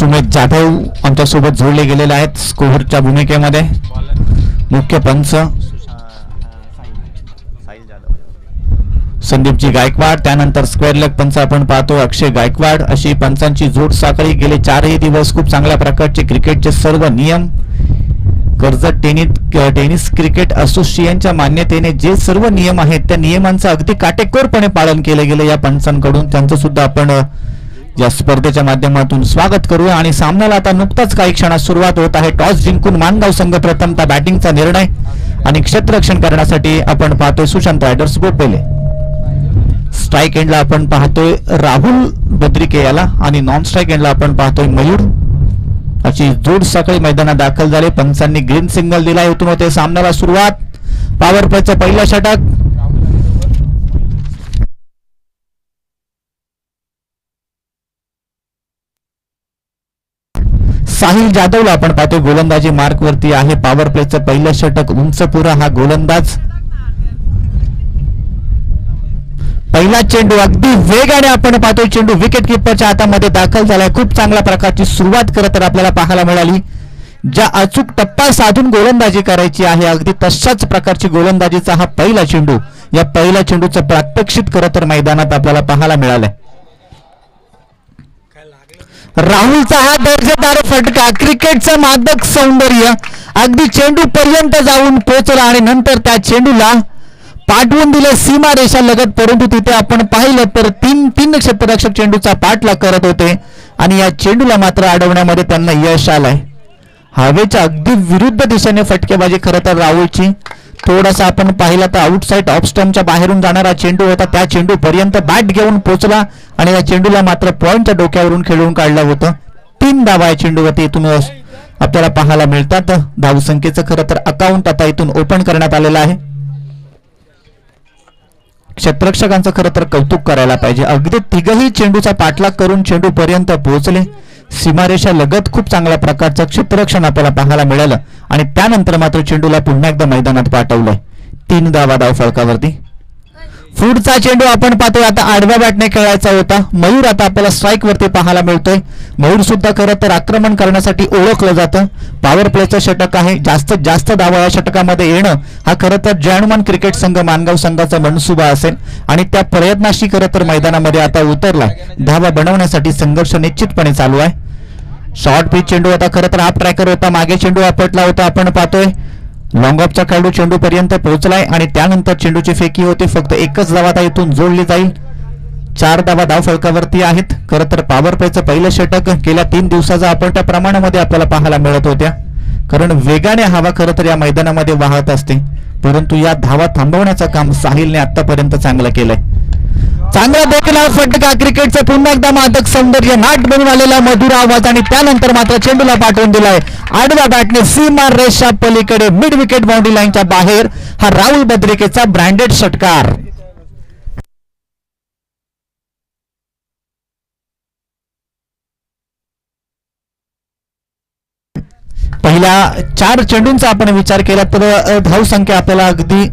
सुमित जाधव आमच्या सोबत जोडले गेलेले आहेत स्कोरच्या भूमिकेमध्ये. मुख्य पंच संदीपजी गायकवाड, त्यानंतर स्क्वेअर लेग पंच आपण पाहतो अक्षय गायकवाड. अशी पंचांची जोड साखळी. गेले 4 दिवस खूप चांगल्या प्रकारचे क्रिकेटचे सर्व नियम कर्जत टेनिस क्रिकेट असोसिएशनच्या मान्यतेने जे सर्व नियम आहेत त्या नियमांचं अगदी काटेकोरपणे पालन केले गेले या पंचांकडून. त्यांचं सुद्धा आपण या स्पर्धेच्या माध्यमातून स्वागत करूया. आणि सामन्याला आता नुकताच काही क्षणात सुरुवात होत आहे. टॉस जिंकून मानगाव संघ प्रथमतः बॅटिंगचा निर्णय आणि क्षेत्ररक्षण करण्यासाठी आपण पाहतोय सुशांत रायडर्स गोपेले. स्ट्राईक एंडला आपण पाहतोय राहुल बद्रिके याला आणि नॉन स्ट्राईक एंडला आपण पाहतोय मयूर. अशी जोड साखळी मैदानात दाखल झाले. पंचांनी ग्रीन सिग्नल दिला. इथून होते सामन्याला सुरुवात. पॉवर प्लेचं पहिलं षटक. साहिल जाधवला आपण पाहतोय गोलंदाजी मार्क वरती आहे. पॉवर प्लेचं पहिलं षटक. उंचपुरा हा गोलंदाज. पहिला चेंडू अगदी वेगाने आपण पाहतोय. चेंडू विकेट किपरच्या हातामध्ये दाखल झालाय. खूप चांगल्या प्रकारची सुरुवात करत तर आपल्याला पाहायला मिळाली. ज्या अचूक टप्पा साधून गोलंदाजी करायची आहे अगदी तशाच प्रकारची गोलंदाजीचा हा पहिला चेंडू. या पहिल्या चेंडूचं प्रात्यक्षिक करत तर मैदानात आपल्याला पाहायला मिळालंय. राहुलचा हा दर्जेदार फटका. क्रिकेटचं मादक सौंदर्य अगदी चेंडू पर्यंत जाऊन पोहोचला आणि नंतर त्या चेंडूला पाठवून दिले सीमा रेषा लगत. परंतु तिथे आपण पाहिलं तर तीन क्षेत्ररक्षक चेंडूचा पाठलाग करत होते आणि या चेंडूला मात्र अडवण्यामध्ये त्यांना यश आलंय. हवेच्या अगदी विरुद्ध दिशेने फटकेबाजी खरं तर राहुलची. थोडासा आपण पाहिला तर आउटसाइड ऑफ स्टंपच्या बाहेरून जाणारा चेंडू होता. त्या चेंडू पर्यंत बॅट घेऊन पोहोचला आणि या चेंडूला मात्र पॉइंटच्या डोक्यावरून खेळून काढलं होतं. 3 धावा या चेंडूवरती इथून आपल्याला पाहायला मिळतात. धावसंख्येचं खरं तर अकाउंट आता इथून ओपन करण्यात आलेलं आहे. क्षेत्ररक्षकांचं खरं तर कौतुक करायला पाहिजे. अगदी तिघही चेंडूचा पाठलाग करून चेंडू पर्यंत पोहोचले. सीमारेषा लगत खूप चांगल्या प्रकारचं क्षेत्ररक्षण आपल्याला पाहायला मिळालं आणि त्यानंतर मात्र चेंडूला पुन्हा एकदा मैदानात पाठवलंय. 3 धावा धाव फलकावरती. पुढचा चेंडू आपण पाहतोय आता आडव्या बॅटने खेळायचा होता. मयूर आता आपल्याला स्ट्राईक वरती पाहायला मिळतोय. मयूर सुद्धा खरं तर आक्रमण करण्यासाठी ओळखलं जातं. पॉवर प्लेचं षटक आहे. जास्तीत जास्त धावा या षटकामध्ये येणं हा खरं तर जय हनुमान क्रिकेट संघ मानगाव संघाचा मनसुबा असेल आणि त्या प्रयत्नाशी खरं तर मैदानामध्ये आता उतरलाय. धावा बनवण्यासाठी संघर्ष निश्चितपणे चालू आहे. शॉर्ट पिच चेंडू आता खरं तर हाफ ट्रॅकर होता. मागे चेंडू आपटला होता. आपण पाहतोय लॉंग ऑफचा खेळाडू चेंडू पर्यंत पोहोचलाय आणि त्यानंतर चेंडूची फेकी होती. फक्त एकच धावा आता इथून जोडली जाईल. 4 धावा धाव फलकावरती आहेत. खरं तर पॉवर प्लेचं पहिलं षटक गेल्या 3 दिवसाचा आपण त्या प्रमाणामध्ये आपल्याला पाहायला मिळत होत्या. कारण वेगाने हवा खरं तर या मैदानामध्ये वाहत असते. परंतु या धावा थांबवण्याचं काम साहिलने आतापर्यंत चांगलं केलंय. चांगला देखील फटका. क्रिकेटचं पुन्हा एकदा मादक सौंदर्य. नाट बनून आलेला मधुर आवाज आणि त्यानंतर मात्र चेंडूला पाठवून दिलाय आडव्या बॅटने सीमा रेषा पलीकडे मिड विकेट बाउंड्री लाईनच्या बाहेर. हा राहुल बद्रिकेचा ब्रँडेड षटकार. पहिल्या 4 चेंडूंचा आपण विचार केला तर धावसंख्या आपल्याला अगदी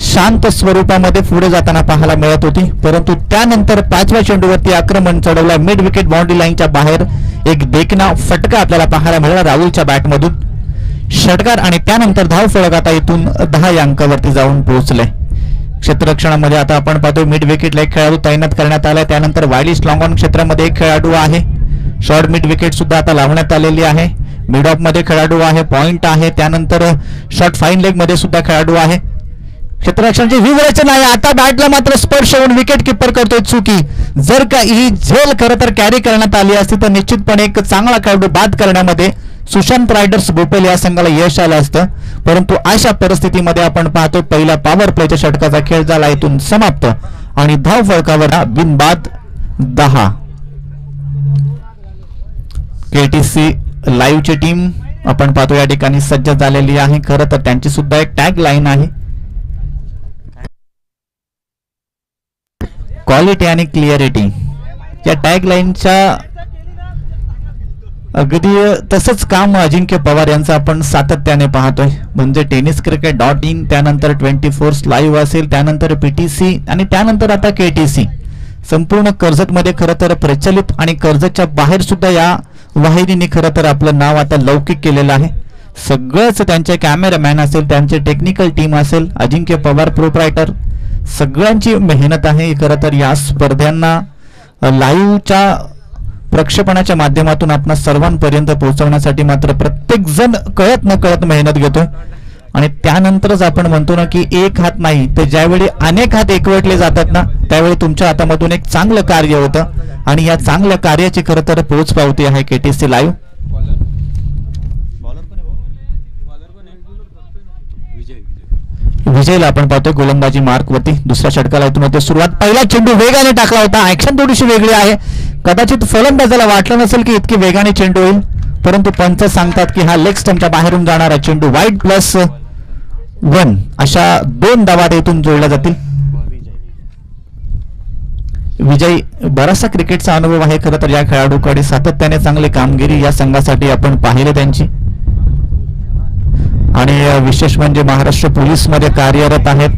शांत स्वरूपामध्ये पुढे जाताना पाहायला मिळत होती. परंतु त्यानंतर 5व्या चेंडूवरती आक्रमण चढवलं. मिड विकेट बाउंड्री लाईनच्या बाहेर एक देखना फटका आपल्याला पाहायला मिळाला राहुलच्या बॅटमधून. षटकार आणि त्यानंतर धाव फलक आता इथून 10 या अंकावरती जाऊन पोहोचले. क्षेत्ररक्षणामध्ये आता आपण पाहतोय मिड विकेटला एक खेळाडू तैनात करण्यात आलाय. त्यानंतर वायलिश लॉंग ऑन क्षेत्रामध्ये एक खेळाडू आहे. शॉर्ट मिड विकेट सुद्धा आता लावण्यात आलेली आहे. मिड ऑफ मध्ये खेळाडू आहे. पॉइंट आहे. त्यानंतर शॉर्ट फाईन लेग मध्ये सुद्धा खेळाडू आहे. क्षेत्ररक्षणाची विवरचना आहे. आता बॅटला मात्र स्पर्श होऊन विकेट किपर करतोय चुकी. जर का ही झेल खरं तर कॅरी करण्यात आली असती तर निश्चितपणे एक चांगला खेळाडू बाद करण्यामध्ये सुशांत रायडर्स गोपेले या संघाला यश आलं असतं. परंतु अशा परिस्थितीमध्ये आपण पाहतो पहिला पॉवर प्लेच्या षटकाचा खेळ झाला इथून समाप्त आणि धाव फलकावर बिनबाद 10. केटीसी लाईव्हची टीम आपण पाहतो या ठिकाणी सज्ज झालेली आहे. खरं तर त्यांची सुद्धा एक टॅग लाईन आहे. क्वालिटी आणि क्लिअरिटी या टॅग लाईनच्या अगदी तसंच काम अजिंक्य पवार यांचं आपण सातत्याने पाहतोय. म्हणजे tenniscricket.in त्यानंतर 24 लाईव्ह असेल, त्यानंतर PTC आणि त्यानंतर आता KTC संपूर्ण कर्जतमध्ये खरं तर प्रचलित आणि कर्जतच्या बाहेर सुद्धा या वाहिनीने खरं तर आपलं नाव आता लौकिक केलेलं आहे. सगळंच त्यांचे कॅमेरामॅन असेल, त्यांचे टेक्निकल टीम असेल, अजिंक्य पवार प्रोप्रायटर, सगळ्यांची मेहनत आहे खरं तर या स्पर्धांना लाईव्हच्या प्रक्षेपणाच्या माध्यमातून आपण सर्वांपर्यंत पोहोचवण्यासाठी मात्र प्रत्येक जण कळत न कळत मेहनत घेतोय. आणि त्यानंतरच आपण म्हणतो ना की एक हात नाही तर ज्यावेळी अनेक हात एकवटले जातात ना त्यावेळी तुमच्या हातामधून एक चांगलं कार्य होतं. आणि या चांगल्या कार्याची खरं तर पोच पावती आहे केटीसी लाईव्ह. विजयला आपण पाहतोय गोलंदाजी मार्क वरती. दुसऱ्या षटकाला इथून होते सुरुवात. पहिला चेंडू वेगाने टाकला होता. ऍक्शन थोडीशी वेगळी आहे. कदाचित फलंदाजाला वाटलं नसेल की इतकी वेगाने चेंडू होईल, परंतु पंच सांगतात की हा लेग स्टंपच्या बाहेरून जाणारा चेंडू वाईड +1 अशा 2 धावा इथून जोडल्या जातील. विजय बराचसा क्रिकेटचा अनुभव आहे खरं तर या खेळाडूकडे. सातत्याने चांगली कामगिरी या संघासाठी आपण पाहिले त्यांची. आणि विशेष म्हणजे महाराष्ट्र पोलीस मध्ये कार्यरत आहेत.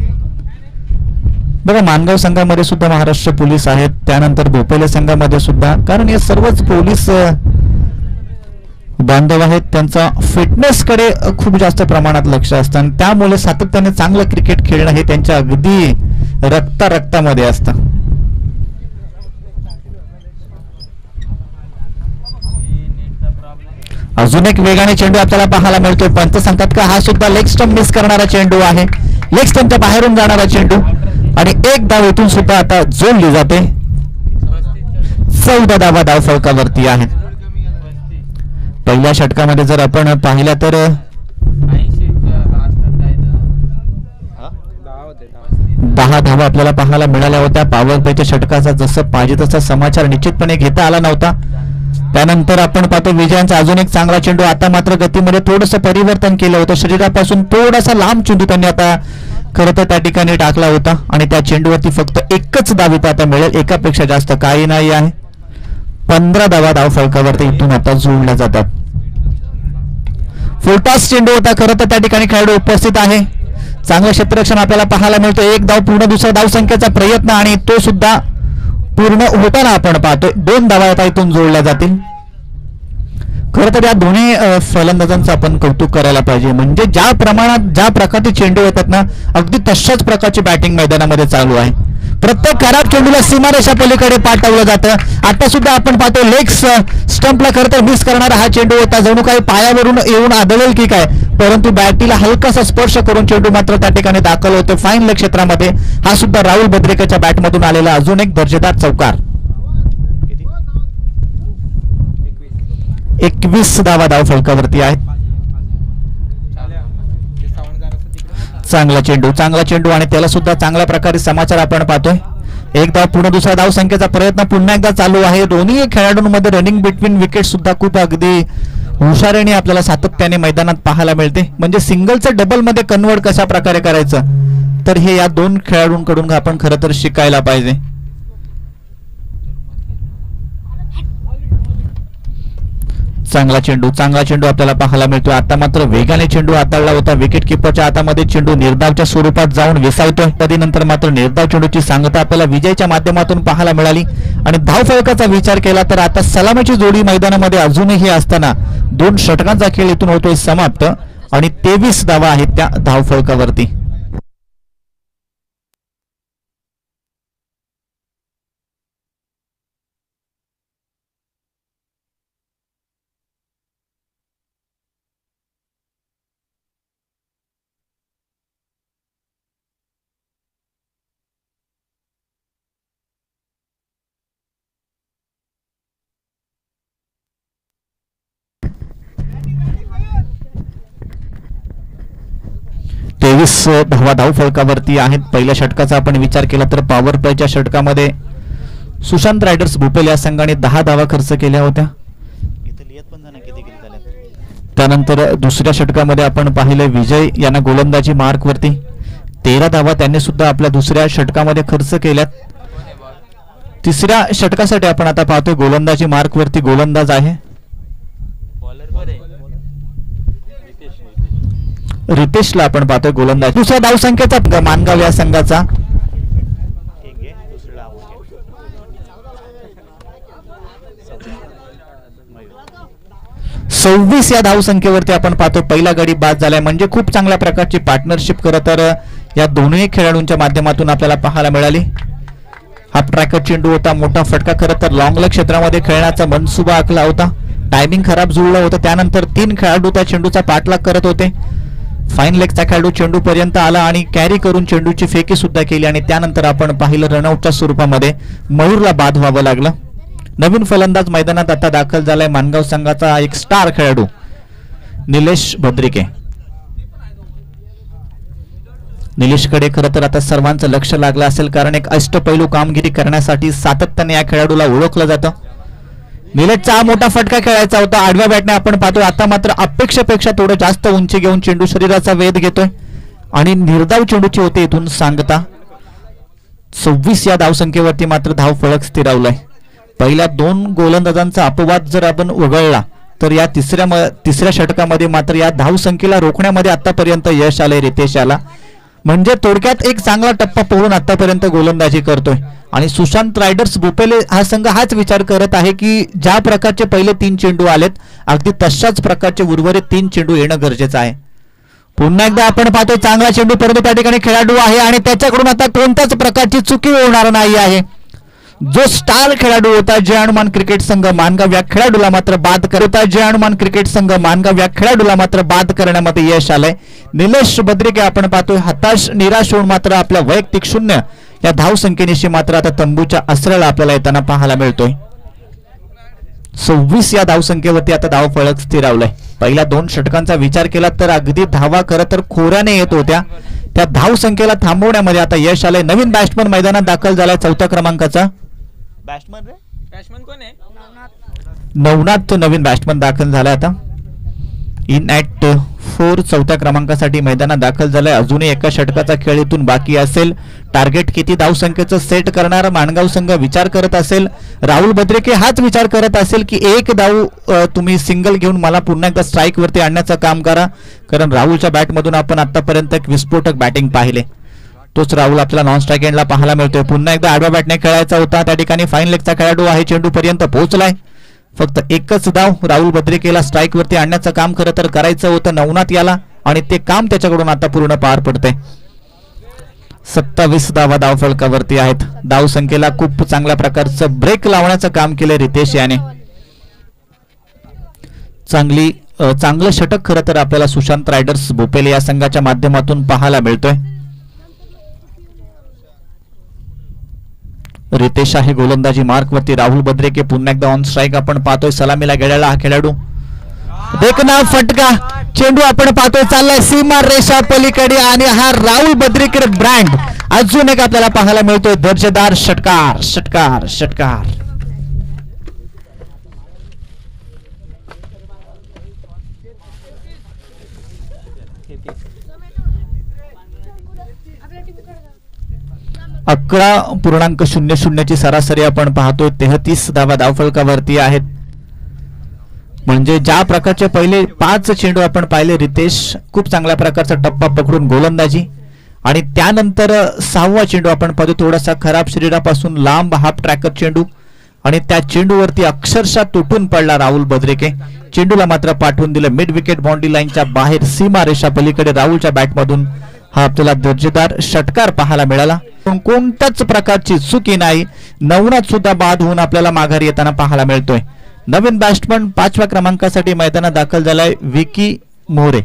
बघा मानगाव संघामध्ये सुद्धा महाराष्ट्र पोलीस आहेत, त्यानंतर भोपेले संघामध्ये सुद्धा. कारण हे सर्वच पोलीस बांधव आहेत. त्यांचा फिटनेस कडे खूप जास्त प्रमाणात लक्ष असतं आणि त्यामुळे सातत्याने चांगलं क्रिकेट खेळणं हे त्यांच्या अगदी रक्तामध्ये असतं. अजून एक वेगाने चेंडू आपल्याला पाहायला मिळतोय. पंच सांगतात का हा सुद्धा लेग स्टंप मिस करणारा चेंडू आहे. लेग स्टंपच्या बाहेरून जाणारा चेंडू आणि एक धाव इथून सुद्धा आता जोडली जाते. 14 धावा धाव फलकावरती आहेत. पहिल्या षटकामध्ये जर आपण पाहिलं तर 10 धावा आपल्याला पाहायला मिळाल्या होत्या. पॉवर प्लेच्या षटकाचा जसं पाहिजे तसा समाचार निश्चितपणे घेता आला नव्हता. त्यानंतर आपण पाहतो विजयांचा अजून एक चांगला चेंडू. आता मात्र गतीमध्ये थोडंसं परिवर्तन केलं होतं. शरीरापासून थोडासा लांब चेंडू त्यांनी आता खरं तर त्या ठिकाणी टाकला होता आणि त्या चेंडूवरती फक्त एकच धाव इथं आता मिळेल. एकापेक्षा जास्त काही नाही आहे. 15 धावा धाव फलकावरती इथून आता जोडल्या जातात. फुलटॉस चेंडू होता. खरं तर त्या ठिकाणी खेळाडू उपस्थित आहे. चांगलं क्षेत्ररक्षण आपल्याला पाहायला मिळतं. एक धाव पूर्ण, दुसरा धाव संख्येचा प्रयत्न आणि तो सुद्धा पूर्ण होताना आपण पाहतोय. 2 धावा आता इथून जोडल्या जातील. खरं तर या दोन्ही फलंदाजांचं आपण कौतुक करायला पाहिजे. म्हणजे ज्या प्रमाणात ज्या प्रकारचे चेंडू येतात ना अगदी तशाच प्रकारची बॅटिंग मैदानामध्ये चालू आहे. प्रत्येक खराब चेंडूला सीमारेषा पलीकडे पाठवलं जातं. आता सुद्धा आपण पाहतो लेग स्टंपला खरं तर मिस करणारा हा चेंडू होता. जणू काही पायावरून येऊन आदळेल की काय, परंतु बॅटीला हलकासा स्पर्श करून चेंडू मात्र त्या ठिकाणी दाखल होतो फाईन लेग क्षेत्रामध्ये. हा सुद्धा राहुल बद्रेकाच्या बॅटमधून आलेला अजून एक दर्जेदार चौकार. 21 धावा धाव फलकावरती आहेत. चांगला चेंडू आणि त्याला सुद्धा चांगल्या प्रकारे समाचार आपण पाहतोय. एक धाव पूर्ण, दुसरा धाव संख्येचा प्रयत्न पुन्हा एकदा चालू आहे. दोन्ही खेळाडूंमध्ये रनिंग बिटवीन विकेट सुद्धा खूप अगदी हुशारीने आपल्याला सातत्याने मैदानात पाहायला मिळते. म्हणजे सिंगलचं डबल मध्ये कन्वर्ट कशा प्रकारे करायचं तर हे या 2 खेळाडूंकडून आपण खरं तर शिकायला पाहिजे. चांगला चेंडू आपल्याला पाहायला मिळतोय. आता मात्र वेगाने चेंडू हाताळला होता. विकेट किपरच्या हातामध्ये चेंडू निर्धावच्या स्वरूपात जाऊन विसावतोय. कधीनंतर मात्र निर्धाव चेंडूची सांगता आपल्याला विजयच्या माध्यमातून पाहायला मिळाली. आणि धाव फलकाचा विचार केला तर आता सलामीची जोडी मैदानामध्ये अजूनही असताना 2 षटकांचा खेळ इथून होतोय समाप्त आणि 23 धावा आहेत त्या धाव फलकावरती. धावा धाव फलकावरती आहेत. पहिल्या षटकाचा आपण विचार केला तर पॉवर प्लेच्या षटकामध्ये सुशांत रायडर्स भोपेल या संघाने 10 धावा खर्च केल्या होत्या. त्यानंतर दुसऱ्या षटकामध्ये आपण पाहिले विजय यांना गोलंदाजी मार्क वरती 13 धावा त्यांनी सुद्धा आपल्या दुसऱ्या षटकामध्ये खर्च केल्यात. तिसऱ्या षटकासाठी आपण आता पाहतोय गोलंदाजी मार्क वरती गोलंदाज आहे रितेशला आपण पाहतोय गोलंदाज. दुसऱ्या धाव संख्येचा मानगाव या संघाचा 26 या धावसंख्येवरती आपण पाहतो पहिला गडी बाद झालाय. म्हणजे खूप चांगल्या प्रकारची पार्टनरशिप खरं तर या दोन्ही खेळाडूंच्या माध्यमातून आपल्याला पाहायला मिळाली. हाफ ट्रॅकर चेंडू होता, मोठा फटका. खरं तर लॉंग लेग क्षेत्रामध्ये खेळण्याचा मनसुबा आखला होता. टायमिंग खराब जुळलं होतं, त्यानंतर 3 खेळाडू त्या चेंडूचा पाठलाग करत होते. फाईन लेगचा खेळाडू चेंडू पर्यंत आला आणि कॅरी करून चेंडूची फेकी सुद्धा केली आणि त्यानंतर आपण पाहिलं रनआउटच्या स्वरूपामध्ये मयूरला बाद व्हावं लागलं. नवीन फलंदाज मैदानात आता दाखल झालाय मानगाव संघाचा एक स्टार खेळाडू निलेश भद्रिके. निलेशकडे खरं तर आता सर्वांचं लक्ष लागलं असेल, कारण एक अष्टपैलू कामगिरी करण्यासाठी सातत्याने या खेळाडूला ओळखलं जातं. निलेशचा हा मोठा फटका खेळायचा होता आडव्या बॅटने आपण पाहतोय. आता मात्र अपेक्षेपेक्षा थोडं जास्त उंची घेऊन चेंडू शरीराचा वेध घेतोय आणि निर्धाव चेंडूची होते इथून सांगता. 26 या धावसंख्येवरती मात्र धाव फलक स्थिरावलाय. पहिल्या 2 गोलंदाजांचा अपवाद जर आपण वगळला तर या तिसऱ्या षटकामध्ये मात्र या धावसंख्येला रोखण्यामध्ये आतापर्यंत यश आलंय रितेश याला. म्हणजे थोडक्यात एक चांगला टप्पा पोहून आतापर्यंत गोलंदाजी करतोय आणि सुशांत रायडर्स भोपेले हा संघ हाच विचार करत आहे की ज्या प्रकारचे पहिले 3 चेंडू आलेत अगदी तशाच प्रकारचे उर्वरित 3 चेंडू येणं गरजेचं आहे. पुन्हा एकदा आपण पाहतोय चांगला चेंडू, परंतु त्या ठिकाणी खेळाडू आहे आणि त्याच्याकडून आता कोणत्याच प्रकारची चुकी होणार नाही आहे. जो स्टार खेळाडू होता जय हनुमान क्रिकेट संघ मानगाव या खेळाडूला मात्र बाद करता जय हनुमान क्रिकेट संघ मानगाव या खेळाडूला मात्र बाद करण्यामध्ये यश आलंय. निलेश भद्रिके आपण पाहतोय हताश निराश होऊन मात्र आपल्या वैयक्तिक 0 या धावसंख्येनिशी मात्र आता तंबूच्या आसऱ्याला आपल्याला येताना पाहायला मिळतोय. 26 या धावसंख्येवरती आता धाव फलक स्थिरावलाय. पहिल्या 2 षटकांचा विचार केला तर अगदी धावा खरं तर खोऱ्याने येत होत्या. त्या धावसंख्येला थांबवण्यामध्ये आता यश आलंय. नवीन बॅट्समन मैदानात दाखल झालाय 4थ्या क्रमांकाचा बॅट्समन कोण आहे? नवनाथ तो नवीन बॅट्समन दाखल झालाय. आता इन ॲट 4 4थ्या क्रमांकासाठी मैदानात दाखल झालाय. अजूनही एका षटकाचा खेळ इथून बाकी असेल. टार्गेट किती धावसंख्येचं सेट करणारा माणगाव संघ विचार करत असेल. राहुल भद्रिके हाच विचार करत असेल की एक धाव तुम्ही सिंगल घेऊन मला पुन्हा एकदा स्ट्राईक वरती आणण्याचं काम करा, कारण राहुलच्या बॅटमधून आपण आतापर्यंत एक विस्फोटक बॅटिंग पाहिले. तोच राहुल आपल्याला नॉन स्ट्राईक एंडला पाहायला मिळतोय. पुन्हा एकदा आडव्या बॅटने खेळायचा होता. त्या ठिकाणी फाईन लेगचा खेळाडू आहे, चेंडू पर्यंत पोहोचलाय. फक्त एकच धाव राहुल भद्रिकेला स्ट्राईक वरती आणण्याचं काम खरं तर करायचं होतं नवनाथ याला आणि ते काम त्याच्याकडून आता पूर्ण पार पडते. 27 धावा धाव फलकावरती आहेत. धाव संख्येला खूप चांगल्या प्रकारचं ब्रेक लावण्याचं काम केलंय रितेश याने. चांगलं षटक खरं तर आपल्याला सुशांत रायडर्स भोपेले या संघाच्या माध्यमातून पाहायला मिळतोय. रितेश आहे गोलंदाजी मार्क वरती. राहुल भद्रिके पुन्हा एकदा ऑन स्ट्राईक आपण पाहतोय. सलामीला गेलेला हा खेळाडू देखना फटका चेंडू आपण पाहतोय चाललाय सीमा रेषा पलीकडे आणि हा राहुल भद्रिके ब्रँड अजून एक आपल्याला पाहायला मिळतोय. दर्जेदार षटकार षटकार षटकार. अकरा 11.00 ची सरासरी आपण पाहतोय. 33 धावा धावफलकावरती आहेत. म्हणजे ज्या प्रकारचे पहिले 5 चेंडू आपण पाहिले रितेश खूप चांगल्या प्रकारचा टप्पा पकडून गोलंदाजी आणि त्यानंतर 6वा चेंडू आपण पाहतो थोडासा खराब शरीरापासून लांब हाफ ट्रॅकर चेंडू आणि त्या चेंडूवरती अक्षरशः तुटून पडला राहुल भद्रिके. चेंडूला मात्र पाठवून दिलं मिड विकेट बाउंड्री लाईनच्या बाहेर सीमा रेषा पलीकडे. राहुलच्या बॅटमधून हा आपल्याला दर्जेदार षटकार पाहायला मिळाला. कोणत्याच प्रकारची चुकी नाही. नवनाथ सुद्धा बाद होऊन आपल्याला माघारी येताना पाहायला मिळतोय. नवीन बॅट्समन 5व्या क्रमांकासाठी मैदानात दाखल झालाय विकी मोरे.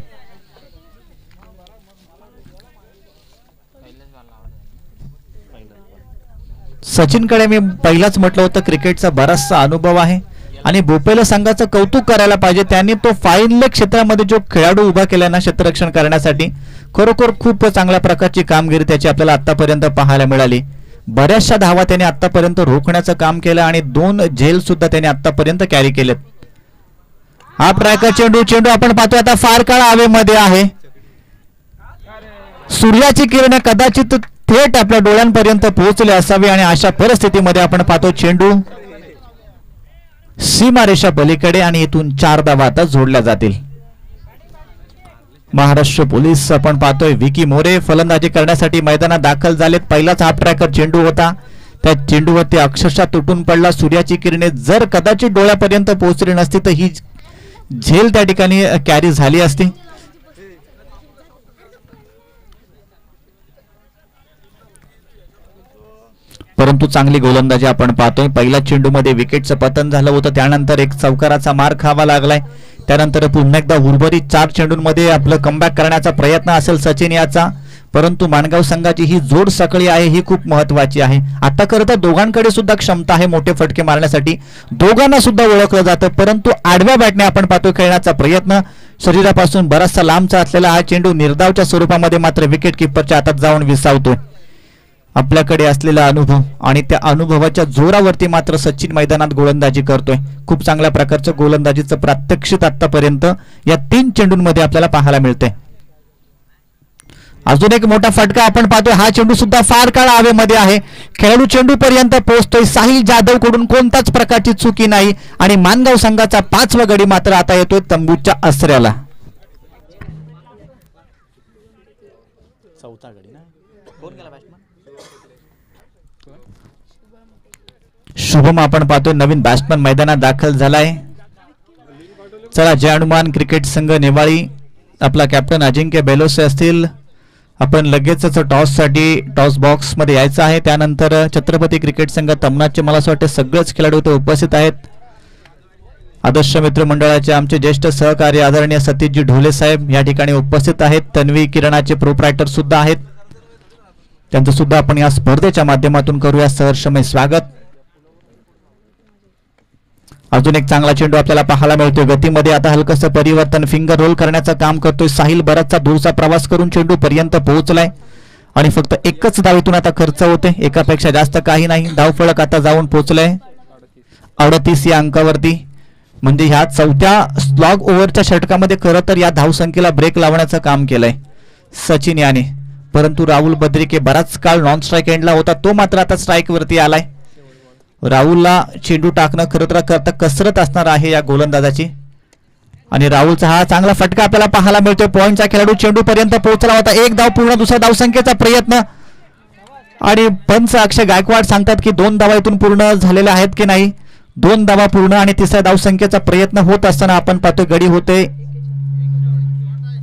सचिनकडे मी पहिलाच म्हटलं होतं क्रिकेटचा बराचसा अनुभव आहे आणि भोपेला संघाचं कौतुक करायला पाहिजे. त्यांनी तो फाईन लेग क्षेत्रामध्ये जो खेळाडू उभा केला ना क्षेत्ररक्षण करण्यासाठी खरोखर खूप चांगल्या प्रकारची कामगिरी त्याची आपल्याला आतापर्यंत पाहायला मिळाली. बऱ्याचशा धावा त्याने आतापर्यंत रोखण्याचं काम केलं आणि 2 झेल सुद्धा त्याने आतापर्यंत कॅरी केलेत. हा ट्रॅकर चेंडू आपण पाहतोय आता फार काळ हवेमध्ये आहे. सूर्याची किरणे कदाचित थेट आपल्या डोळ्यांपर्यंत पोहोचले असावे आणि अशा परिस्थितीमध्ये आपण पाहतो चेंडू सीमारेषा पलीकडे आणि इथून 4 धावा आता जोडल्या जातील. महाराष्ट्र पोलीस आपण पाहतोय विकी मोरे फलंदाजी करण्यासाठी मैदानात दाखल झालेत. पहिलाच हाफ ट्रॅकर चेंडू होता. त्या चेंडूवरती अक्षरशः तुटून पडला. सूर्याची किरणे जर कदाचित डोळ्यापर्यंत पोहोचली नसती तर ही झेल त्या ठिकाणी कॅरी झाली असती. परंतु चांगली गोलंदाजी आपण पाहतोय. पहिल्या चेंडूमध्ये विकेटचं पतन झालं होतं, त्यानंतर एक चौकाराचा मार खावा लागलाय. त्यानंतर पुन्हा एकदा उर्वरित 4 चेंडूंमध्ये आपलं कमबॅक करण्याचा प्रयत्न असेल सचिन याचा. परंतु माणगाव संघाची ही जोड साखळी आहे ही खूप महत्वाची आहे. आता खरं तर दोघांकडे सुद्धा क्षमता आहे मोठे फटके मारण्यासाठी, दोघांना सुद्धा ओळखलं जातं. परंतु आडव्या बॅटने आपण पाहतोय खेळण्याचा प्रयत्न, शरीरापासून बराचसा लांबचा असलेला हा चेंडू निर्धावच्या स्वरूपामध्ये मात्र विकेट किपरच्या हातात जाऊन विसावतोय. आपल्याकडे असलेला अनुभव आणि त्या अनुभवाच्या जोरावरती मात्र सचिन मैदानात गोलंदाजी करतोय. खूप चांगल्या प्रकारचं गोलंदाजीचं प्रात्यक्षिक आतापर्यंत या 3 चेंडूंमध्ये आपल्याला पाहायला मिळते. अजून एक मोठा फटका आपण पाहतोय. हा चेंडू सुद्धा फार काळ हवेमध्ये आहे. खेळाडू चेंडू पर्यंत पोहोचतोय. साहिल जाधव कडून कोणताच प्रकारची चुकी नाही आणि मानगाव संघाचा 5वा गडी मात्र आता येतोय तंबूच्या आसऱ्याला. चौथा गडी ना, कोण गेला बॅट्समन? शुभम आपण पाहतोय नवीन बॅट्समन मैदानात दाखल झालाय. चला, जय हनुमान क्रिकेट संघ नेवाळी आपला कॅप्टन अजिंक्य बेलोसे असतील. आपण लगेचच टॉससाठी टॉस बॉक्स मध्ये यायचं आहे. त्यानंतर छत्रपती क्रिकेट संघ तमनाचे मला असं वाटतं सगळेच खेळाडू इथे उपस्थित आहेत. आदर्श मित्र मंडळाचे आमचे ज्येष्ठ सहकारी आदरणीय सतीशजी ढोले साहेब या ठिकाणी उपस्थित आहेत. तन्वी किरणाचे प्रोप्रायटर सुद्धा आहेत, त्यांचं सुद्धा आपण या स्पर्धेच्या माध्यमातून करूया सहर्षमय स्वागत. अजून एक चांगला चेंडू आपल्याला पाहायला मिळतोय. गतीमध्ये आता हलकसं परिवर्तन, फिंगर रोल करण्याचं काम करतोय साहिल. बराचसा दूरचा प्रवास करून चेंडू पर्यंत पोहोचलाय आणि फक्त एकच धावेतून आता खर्च होते, एकापेक्षा जास्त काही नाही. धावफलक आता जाऊन पोहोचलाय 38 या अंकावरती. म्हणजे ह्या 4थ्या स्लॉग ओव्हरच्या षटकामध्ये खरं तर या धावसंख्येला ब्रेक लावण्याचं काम केलंय सचिन याने. परंतु राहुल बद्रिके बराच काळ नॉन स्ट्राईक एंडला होता, तो मात्र आता स्ट्राईक वरती आलाय. राहुलला चेंडू टाकणं खरं तर करता कसरत असणार आहे या गोलंदाजाची. आणि राहुलचा हा चांगला फटका आपल्याला पाहायला मिळतोय. पॉइंटचा खेळाडू चेंडू पर्यंत पोहोचला होता. 1 धाव पूर्ण, दुसरा धावसंख्येचा प्रयत्न आणि पंच अक्षय गायकवाड सांगतात की 2 धावा इथून पूर्ण झालेल्या आहेत की नाही. 2 धावा पूर्ण आणि तिसऱ्या धावसंख्येचा प्रयत्न होत असताना आपण पाहतोय गडी होते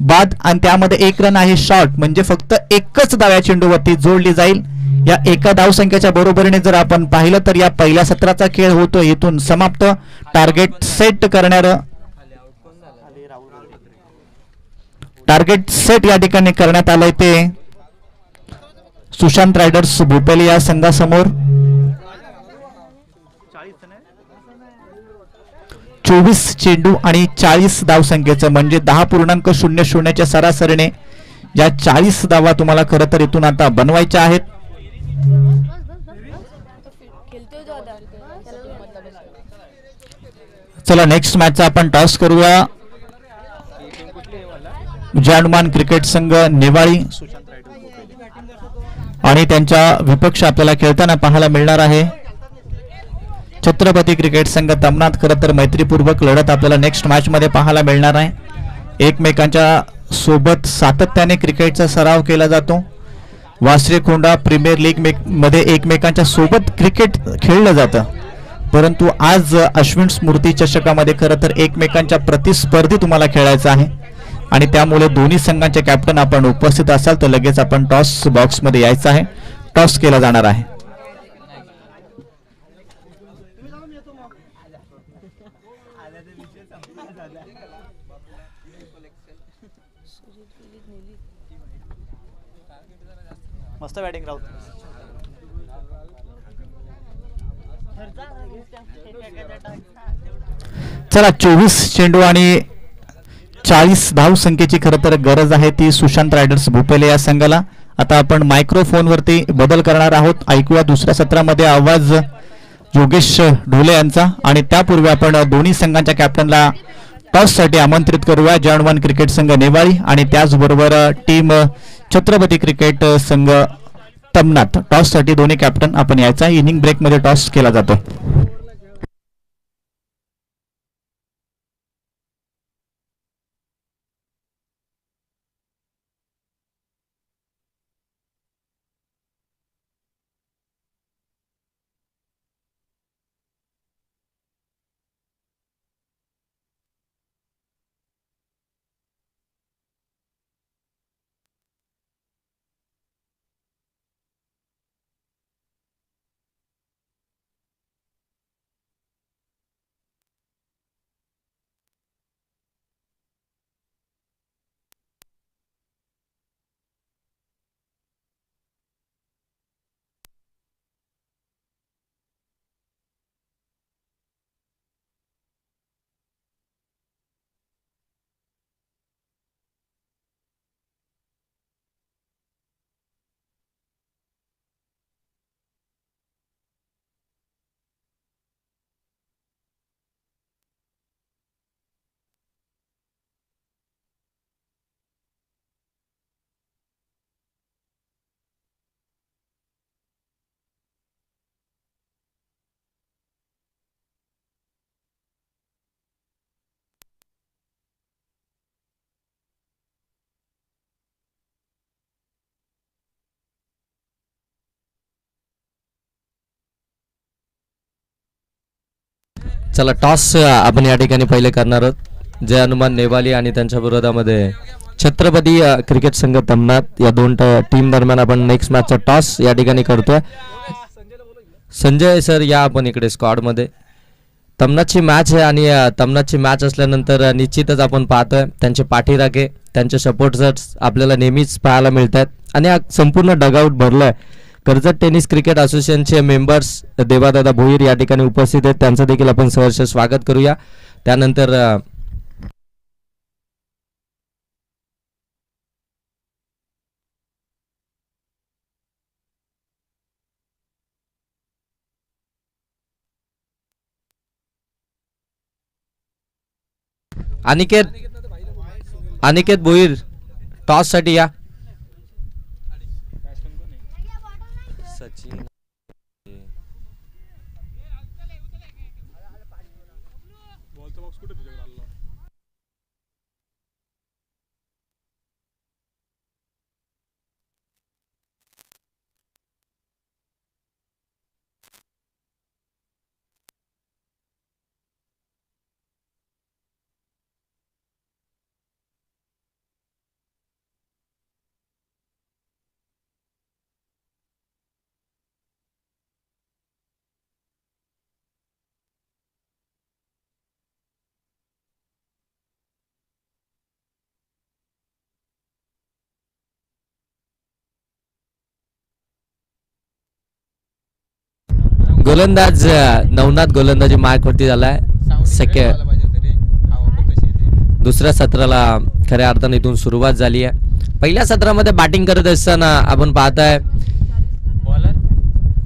बाद आणि त्यामध्ये 1 रन आहे शॉर्ट. म्हणजे फक्त एकच धाव या चेंडूवरती जोडली जाईल. या एका धावसंख्येच्या बरोबरीने जर आपण पाहिलं तर या पहिल्या सत्राचा खेळ होतो इथून समाप्त. टार्गेट सेट करणारं टार्गेट सेट या ठिकाणी करण्यात आलंय ते सुशांत रायडर्स भोपेली या संघासमोर. 24 चेंडू आणि 40 धावसंख्येचं म्हणजे 10.00 च्या सरासरीने या 40 धावा तुम्हाला खरं तर इथून आता बनवायच्या आहेत. चला, नेक्स्ट मॅचचा आपण टॉस करूया. जय हनुमान क्रिकेट संघ नेवाळी आणि त्यांच्या विपक्ष आपल्याला खेळताना पाहायला मिळणार आहे छत्रपती क्रिकेट संघ तमनात. खरं तर मैत्रीपूर्वक लढत आपल्याला नेक्स्ट मॅच मध्ये पाहायला मिळणार आहे. एकमेकांच्या सोबत सातत्याने क्रिकेटचा सराव केला जातो. वासरेखोंडा प्रीमियर लीग मध्ये एकमेकांच्या सोबत क्रिकेट खेळलं जातं. परंतु आज अश्विन स्मृती चषकामध्ये खरं तर एकमेकांच्या प्रतिस्पर्धी तुम्हाला खेळायचं आहे आणि त्यामुळे दोन्ही संघांचे कॅप्टन आपण उपस्थित असाल तर लगेच आपण टॉस बॉक्स मध्ये यायचं आहे. टॉस केला जाणार आहे. मस्त बॅटिंग राहू. चला, 24 चेंडू आणि 40 धाव संख्येची खरं तर गरज आहे ती सुशांत रायडर्स भोपेले या संघाला. आता आपण मायक्रोफोन वरती बदल करणार आहोत. ऐकूया दुसऱ्या सत्रामध्ये आवाज योगेश ढोले यांचा आणि त्यापूर्वी आपण दोन्ही संघांच्या कॅप्टनला टॉस साठी आमंत्रित करूया. जय हनुमान क्रिकेट संघ नेवाळी आणि त्याचबरोबर टीम छत्रपती क्रिकेट संघ तमनात. टॉस साठी दोन्ही कॅप्टन आपण यायचा. इनिंग ब्रेक मध्ये टॉस केला जातो. चला टॉस आपण या ठिकाणी पहिले करणार आहोत. जय हनुमान नेवाली आणि त्यांच्या विरोधामध्ये छत्रपती क्रिकेट संघ तमनाथ या दोन टीम दरम्यान आपण नेक्स्ट मॅचचा टॉस या ठिकाणी करतोय. संजय सर या आपण इकडे स्क्वॉडमध्ये. तमनाथची मॅच आहे आणि तमनाथची मॅच असल्यानंतर निश्चितच आपण पाहतोय त्यांचे पाठीराखे त्यांचे सपोर्टर्स आपल्याला नेहमीच पाहायला मिळतात आणि हा संपूर्ण डगआउट भरलाय. कर्जत टेनिस क्रिकेट असोसिएशनचे मेंबर्स देवादादा भोईर या ठिकाणी उपस्थित आहेत. त्यांचं देखील आपण सहर्ष स्वागत करूया. त्यानंतर अनिकेत भोईर टॉस साठी या. सचिन गोलंदाज नवनाथ गोलंदाजी मार्कवरती झालाय. दुसऱ्या सत्राला खऱ्या अर्थाने इथून सुरुवात झाली आहे. पहिल्या सत्रामध्ये बॅटिंग करत असताना आपण पाहताय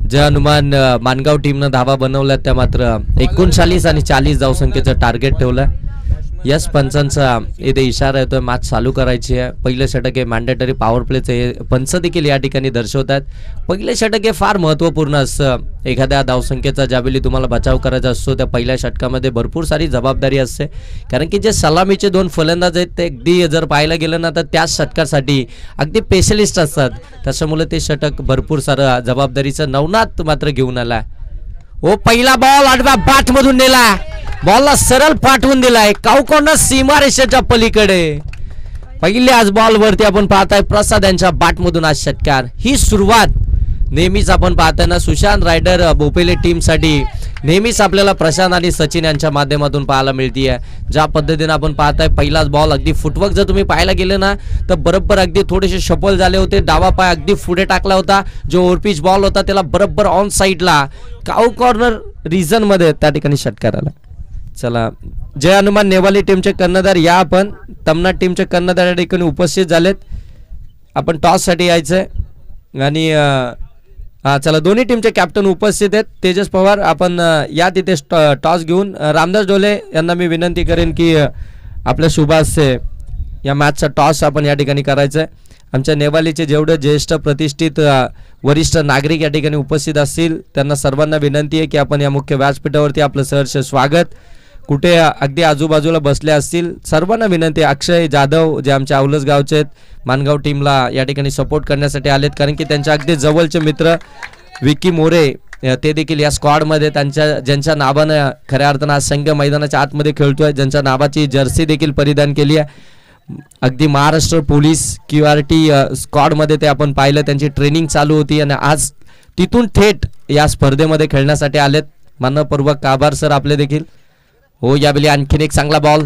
जय हनुमान मानगाव टीमनं धावा बनवल्या त्या मात्र 39 आणि 40 धावसंख्येचं टार्गेट ठेवलं. यस पंचांचा इथे इशारा येतोय मॅच चालू करायची आहे. पहिले षटक हे मॅन्डेटरी पॉवर प्लेचे पंच देखील या ठिकाणी दर्शवतात. पहिले षटक हे फार महत्त्वपूर्ण असतं. एखाद्या धावसंख्येचा ज्यावेळी तुम्हाला बचाव करायचा असतो त्या पहिल्या षटकामध्ये भरपूर सारी जबाबदारी असते. कारण की जे सलामीचे दोन फलंदाज आहेत ते अगदी जर पाहायला गेलं ना तर त्याच षटकासाठी अगदी स्पेशलिस्ट असतात. त्याच्यामुळे ते षटक भरपूर सारं जबाबदारीचं नवनाथ मात्र घेऊन आला. ओ पहिला बॉल आडव्या बॅट मधून नेला. बॉलला सरळ पाठवून दिलाय काऊकोंडा सीमारेषेच्या पलीकडे. पहिल्याच बॉल वरती आपण पाहताय प्रसाद यांच्या बॅट मधून आज षटकार. ही सुरुवात नेहमीच आपण पाहताना सुशांत रायडर बोपेले टीम साठी नेहमीच आपल्याला प्रशांत आणि सचिन यांच्या माध्यमातून पाहायला मिळतीये. ज्या पद्धतीने आपण पाहताय पहिलाच बॉल अगदी फुटवर्क जर तुम्ही पाहायला गेले ना तर बरोबर अगदी थोडेसे शफल झाले होते. डावा पाय अगदी पुढे टाकला होता. जो ओव्हरपिच बॉल होता त्याला बरोबर ऑन साईडला काऊ कॉर्नर रिजन मध्ये त्या ठिकाणी षटकार आला. चला जय हनुमान नेवाली टीमचे कर्णधार या आपण तमनाथ टीमचे कर्णधार या ठिकाणी उपस्थित झालेत. आपण टॉस साठी यायचंय आणि चला दोन्ही टीमचे कॅप्टन उपस्थित आहेत. तेजस पवार आपण या तिथे टॉस घेऊन रामदास डोले यांना मी विनंती करेन की आपल्या शुभास्ये या मॅचचा टॉस आपण या ठिकाणी करायचा आहे. आमच्या नेवालीचे जेवढे ज्येष्ठ प्रतिष्ठित वरिष्ठ नागरिक या ठिकाणी उपस्थित असतील त्यांना सर्वांना विनंती आहे की आपण या मुख्य व्यासपीठावरती आपलं सहर्ष स्वागत. कुठे अगदी आजूबाजूला बसले असतील सर्वांना विनंती आहे. अक्षय जाधव जे आमच्या औलस गावचे आहेत मानगाव टीमला या ठिकाणी सपोर्ट करण्यासाठी आलेत कारण की त्यांच्या अगदी जवळचे मित्र विकी मोरे ते देखील या स्क्वॉडमध्ये ज्यांच्या नावानं खऱ्या अर्थानं आज संघ मैदानाच्या आतमध्ये खेळतोय ज्यांच्या नावाची जर्सी देखील परिधान केली आहे. अगदी महाराष्ट्र पोलीस QRT स्क्वॉडमध्ये ते आपण पाहिलं त्यांची ट्रेनिंग चालू होती आणि आज तिथून थेट या स्पर्धेमध्ये खेळण्यासाठी आलेत. मनपूर्वक आभार सर आपले देखील. हो यावेळी आणखीन एक चांगला बॉल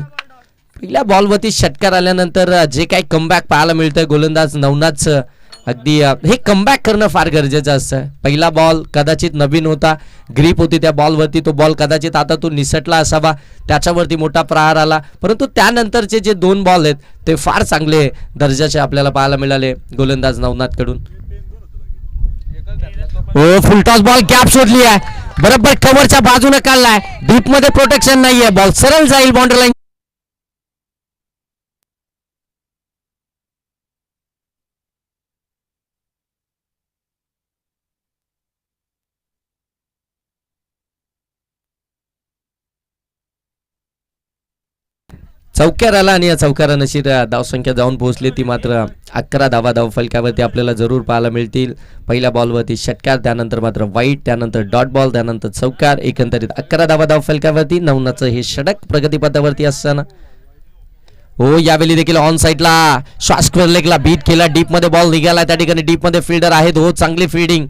पहिल्या बॉलवरती षटकार आल्यानंतर जे काही कमबॅक पाहायला मिळतंय गोलंदाज नवनाथचं अगदी हे कमबॅक करणं फार गरजेचं असतं. पहिला बॉल कदाचित नवीन होता ग्रीप होती त्या बॉलवरती तो बॉल कदाचित आता तो निसटला असावा त्याच्यावरती मोठा प्रहार आला परंतु त्यानंतरचे जे दोन बॉल आहेत ते फार चांगले दर्जाचे आपल्याला पाहायला मिळाले गोलंदाज नवनाथ कडून. हो फुलटॉस बॉल गॅप शोधली आहे बरोबर कव्हरच्या बाजूने काढलाय. डीप मध्ये प्रोटेक्शन नाहीये बॉल सरळ जाईल बाउंड्री लाईन. चौक्यावर आला आणि या चौक्याला नशीब धावसंख्या जाऊन पोहोचली ती मात्र 11 धावा धावफलकावरती आपल्याला जरूर पाहायला मिळतील. पहिल्या बॉलवरती षटकार, त्यानंतर मात्र वाईट, त्यानंतर डॉट बॉल, त्यानंतर चौकार, एकंदरीत 11 धावा धावफलकावरती. 9 हे षटक प्रगतीपथावरती असताना हो यावेळी देखील ऑन साईडला शॉर्ट स्क्वेअर लेगला बीट केला, डीप मध्ये बॉल निघाला, त्या ठिकाणी डीप मध्ये फिल्डर आहेत. हो चांगली फिल्डिंग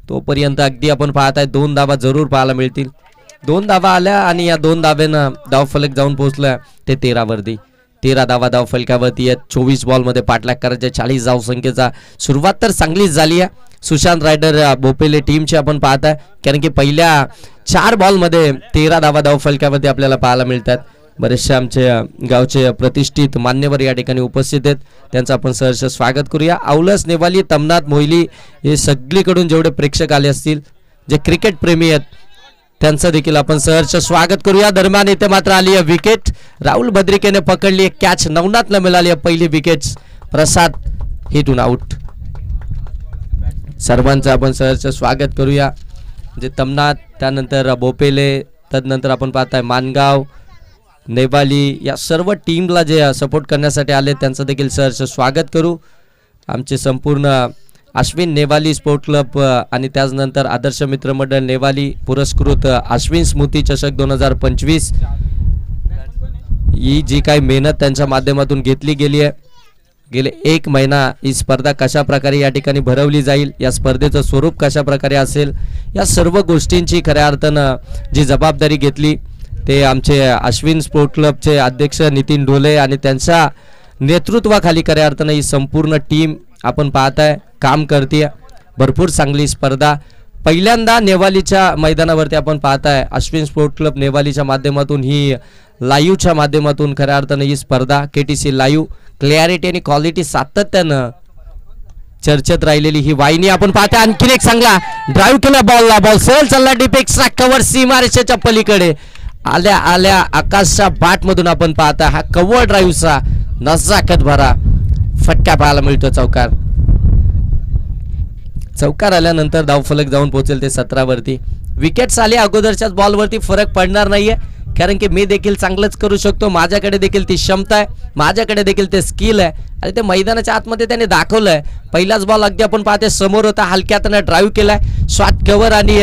तोपर्यंत अगदी आपण पाहत आहे 2 धावा जरूर पाहायला मिळतील. 2 धावा आल्या आणि या 2 धाव्यानं धावफलक जाऊन पोहोचलं ते 13 वरती. 13 धावा धावफलकावरती या 24 बॉल मध्ये पाठलाग करायच्या 40 धावसंख्येचा. सुरुवात तर चांगलीच झाली आहे सुशांत रायडर बोपेले टीमची आपण पाहताय, कारण की पहिल्या 4 बॉल मध्ये 13 धावा धावफलकावरती आपल्याला पाहायला मिळतात. बरेचसे आमचे गावचे प्रतिष्ठित मान्यवर या ठिकाणी उपस्थित आहेत, त्यांचं आपण सहर्ष स्वागत करूया. औलस, नेवाली, तमनाथ, मोहिली हे सगळीकडून जेवढे प्रेक्षक आले असतील, जे क्रिकेट प्रेमी आहेत, त्यांचं देखील आपण सहर्ष स्वागत करूया. दरम्यान इथे मात्र आली आहे विकेट, राहुल बद्रिकेने पकडली आहे कॅच, नवनाथला मिळाली आहे पहिली विकेट, प्रसाद हिटून आउट. सर्वांचं आपण सहर्ष स्वागत करूया. जे तमनाथ, त्यानंतर बोपेले, तदनंतर आपण पाहताय मानगाव, नेवाली या सर्व टीमला जे सपोर्ट करण्यासाठी आले त्यांचं देखील सहर्ष स्वागत करू. आमचे संपूर्ण अश्विन नेवाली स्पोर्ट क्लब आणि त्याचनंतर आदर्श मित्रमंडळ नेवाली पुरस्कृत अश्विन स्मृती चषक 2025 ही जी काही मेहनत त्यांच्या माध्यमातून घेतली गेली आहे, गेले 1 महिना ही स्पर्धा कशा प्रकारे या ठिकाणी भरवली जाईल, या स्पर्धेचं स्वरूप कशा प्रकारे असेल, या सर्व गोष्टींची खऱ्या अर्थानं जी जबाबदारी घेतली ते आमचे अश्विन स्पोर्ट क्लबचे अध्यक्ष नितीन ढोले आणि त्यांच्या नेतृत्वाखाली खऱ्या अर्थानं ही संपूर्ण टीम आपण पाहताय काम करते. भरपूर चांगली स्पर्धा पहिल्यांदा नेवालीच्या मैदानावरती आपण पाहताय. अश्विन स्पोर्ट क्लब नेवालीच्या माध्यमातून ही लाईव्हच्या माध्यमातून खऱ्या अर्थानं ही स्पर्धा KTC लाईव्ह क्लॅरिटी आणि क्वालिटी सातत्यानं चर्चेत राहिलेली ही वाहिनी आपण पाहताय. आणखीन एक चांगला ड्राईव्ह केला, बॉल सहल चालला डीप, एक्स्ट्रा कव्हर सीमारेषेच्या पलीकडे आल्या आल्या आकाशच्या बाट मधून आपण पाहता हा कव्हर ड्राईव्हचा नजाकत भरा फटका पाहायला मिळतो. चौकार आल्यानंतर धावफलक जाऊन पोहोचेल ते 17 वरती. विकेट्स आले अगोदरच्याच बॉलवरती फरक पडणार नाहीये, कारण की मी देखील चांगलंच करू शकतो, माझ्याकडे देखील ती क्षमता आहे, माझ्याकडे देखील ते स्किल आहे आणि ते मैदानाच्या आतमध्ये त्याने दाखवलंय. पहिलाच बॉल अगदी आपण पाहते समोर होता, हलक्यातनं ड्राईव्ह केलाय, शॉर्ट कव्हर आणि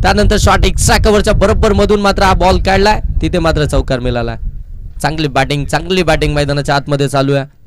त्यानंतर शॉर्ट एक्स्ट्रा कव्हरच्या बरोबर मधून मात्र हा बॉल काढलाय, तिथे मात्र चौकार मिळाला. चांगली बॅटिंग मैदानाच्या आतमध्ये चालू आहे.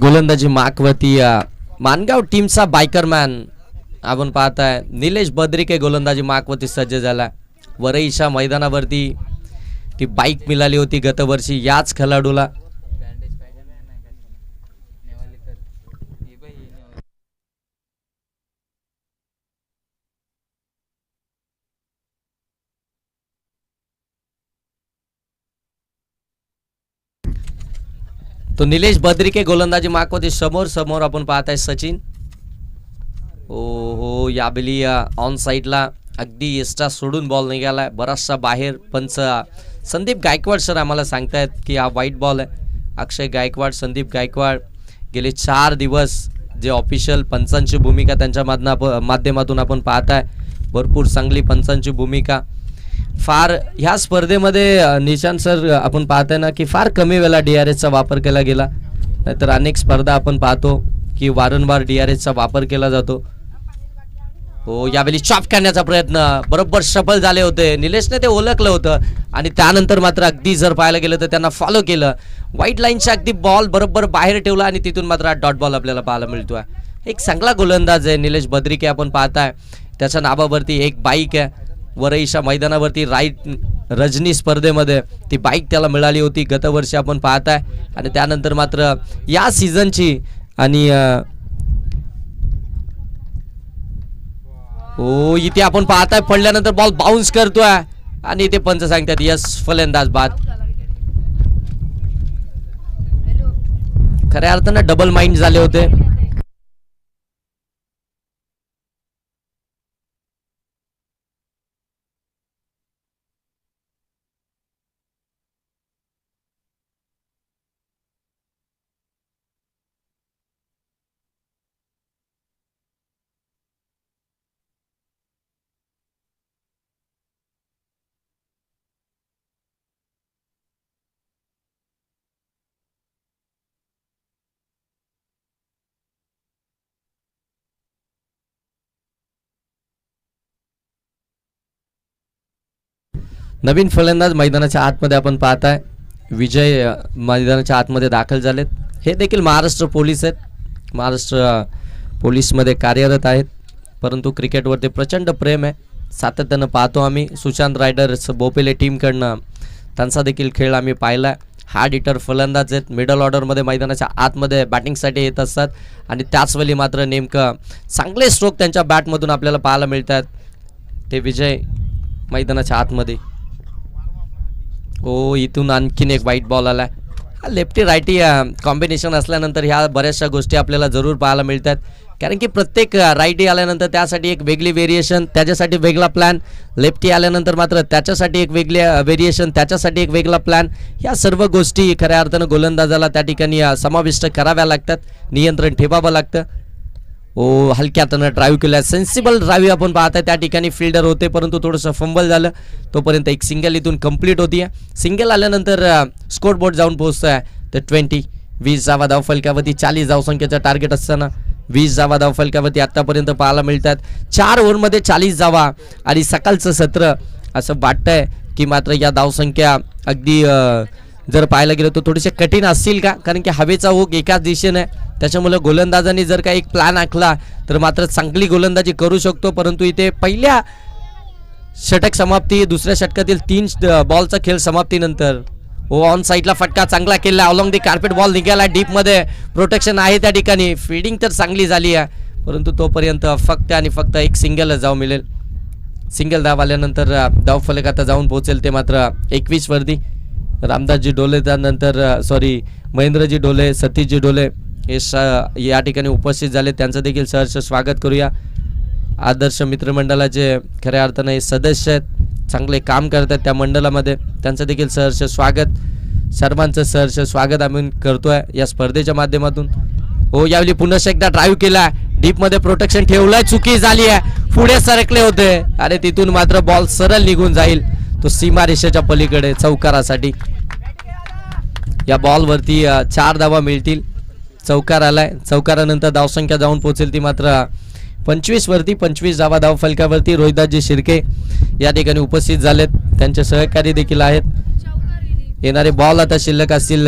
गोलंदाजी माकवती मानगाव टीमचा बायकरमॅन आपण पाहताय निलेश बद्रिके गोलंदाजी माकवती सज्ज झाला. वरईच्या मैदानावरती ती बाईक मिळाली होती गतवर्षी याच खेळाडूला. तो निलेश बद्रिके गोलंदाजी माकवती समोर आपण पाहताय सचिन. हो यावेळी ऑन साईडला अगदी एक्स्ट्रा सोडून बॉल निघालाय बराचसा बाहेर. पंच संदीप गायकवाड सर आम्हाला सांगतायत की हा वाईट बॉल आहे. अक्षय गायकवाड, संदीप गायकवाड गेले 4 दिवस जे ऑफिशियल पंचांची भूमिका त्यांच्या माध्यमातून आपण पाहताय. भरपूर चांगली पंचांची भूमिका. फार ह्या स्पर्धेमध्ये निशांत सर आपण पाहताय ना की फार कमी वेळा DRSचा वापर केला गेला, नाहीतर अनेक स्पर्धा आपण पाहतो की वारंवार DRSचा वापर केला जातो. हो, यावेळी चॉप करण्याचा प्रयत्न बरोबर सफल झाले होते. निलेशने ते ओळखलं होतं आणि त्यानंतर मात्र अगदी जर पाहायला गेलं तर त्यांना फॉलो केलं. व्हाईट लाईनच्या अगदी बॉल बरोबर बाहेर ठेवला आणि तिथून मात्र डॉट बॉल आपल्याला पाहायला मिळतोय. एक चांगला गोलंदाज आहे निलेश बद्रिके, आपण पाहताय त्याच्या नावावरती एक बाईक आहे. वरईशा मैदानावरती राईट रजनी स्पर्धेमध्ये ती बाईक त्याला मिळाली होती गतवर्षी, आपण पाहताय. आणि त्यानंतर मात्र या सीझनची आणि हो, इथे आपण पाहताय पडल्यानंतर बॉल बाउन्स करतोय आणि इथे पंच सांगतात यस, फलंदाज बाद. खऱ्या अर्थानं डबल माइंड झाले होते. नवीन फलंदाज मैदानाच्या आतमध्ये आपण पाहताय विजय मैदानाच्या आतमध्ये दाखल झालेत. हे देखील महाराष्ट्र पोलीस आहेत, महाराष्ट्र पोलीसमध्ये कार्यरत आहेत, परंतु क्रिकेटवरती प्रचंड प्रेम आहे. सातत्यानं पाहतो आम्ही. सुशांत रायडर्स बोपेले टीमकडनं त्यांचा देखील खेळ आम्ही पाहिला. हार्ड हिटर फलंदाज आहेत, मिडल ऑर्डरमध्ये मैदानाच्या आतमध्ये बॅटिंगसाठी येत असतात आणि त्याचवेळी मात्र नेमकं चांगले स्ट्रोक त्यांच्या बॅटमधून आपल्याला पाहायला मिळतात. ते विजय मैदानाच्या आतमध्ये. ओ, इथून आणखीन एक वाईट बॉल आला. हा लेफ्टी रायटी कॉम्बिनेशन असल्यानंतर ह्या बऱ्याचशा गोष्टी आपल्याला जरूर पाहायला मिळतात, कारण की प्रत्येक रायटी आल्यानंतर त्यासाठी एक वेगळी व्हेरिएशन, त्याच्यासाठी वेगळा प्लॅन. लेफ्टी आल्यानंतर मात्र त्याच्यासाठी एक वेगळी व्हेरिएशन, त्याच्यासाठी एक वेगळा प्लॅन. ह्या सर्व गोष्टी खऱ्या अर्थानं गोलंदाजाला त्या ठिकाणी समाविष्ट कराव्या लागतात, नियंत्रण ठेवावं लागतं. ओ, हलक्यातनं ड्राईव्ह केला, सेन्सिबल ड्राईव्ह आपण पाहताय. त्या ठिकाणी फिल्डर होते परंतु थोडंसं फंबल झालं. तोपर्यंत एक सिंगल इथून कंप्लीट होती. सिंगल आल्यानंतर स्कोर बोर्ड जाऊन पोहोचतोय ते 20 धावा धाव फलकावरती. 40 धावसंख्येचं टार्गेट असताना 20 धावा धाव फलकावरती आत्तापर्यंत पाहायला मिळतात. 4 ओव्हरमध्ये 40 धावा आणि सकाळचं सत्र असं वाटतंय की मात्र या धावसंख्या अगदी जर पाहायला गेलं तर थोडेसे कठीण असतील का, कारण की हवेचा ओघ एकाच दिशेने आहे. त्याच्यामुळे गोलंदाजांनी जर का एक प्लॅन आखला तर मात्र चांगली गोलंदाजी करू शकतो. परंतु इथे पहिल्या षटक समाप्ती, दुसऱ्या षटकातील 3 बॉलचा खेळ समाप्तीनंतर ऑन साईडला फटका चांगला केला. ऑलॉंग दी कार्पेट बॉल निघाला डीपमध्ये. प्रोटेक्शन आहे त्या ठिकाणी. फिल्डिंग तर चांगली झाली आहे, परंतु तोपर्यंत फक्त आणि फक्त एक सिंगल धाव मिळेल. सिंगल धाव आल्यानंतर धाव फलक आता जाऊन पोहोचेल ते मात्र 21 वरती. रामदासजी डोले, त्यानंतर महेंद्रजी डोले, सतीशजी डोले हे या ठिकाणी उपस्थित झाले. त्यांचं देखील सहर्ष स्वागत करूया. आदर्श मित्रमंडळाचे खऱ्या अर्थानं हे सदस्य आहेत, चांगले काम करतात त्या मंडळामध्ये. त्यांचं देखील सहर्ष स्वागत, सर्वांचं सहर्ष स्वागत आम्ही करतोय या स्पर्धेच्या माध्यमातून. हो, यावेळी पुन्हा एकदा ड्राईव्ह केला, डीपमध्ये प्रोटेक्शन ठेवलंय, चुकी झाली आहे, पुढे सरकले होते आणि तिथून मात्र बॉल सरळ निघून जाईल तो सीमारेषेच्या पलीकडे चौकारासाठी. या बॉलवरती 4 धावा मिळतील. चौकार आलाय, चौकारानंतर धावसंख्या जाऊन पोहोचेल ती मात्र 25 वरती. 25 धावा धाव फलकावरती. रोहिदासजी शिर्के या ठिकाणी उपस्थित झालेत, त्यांचे सहकारी देखील आहेत. येणारे बॉल आता शिल्लक असतील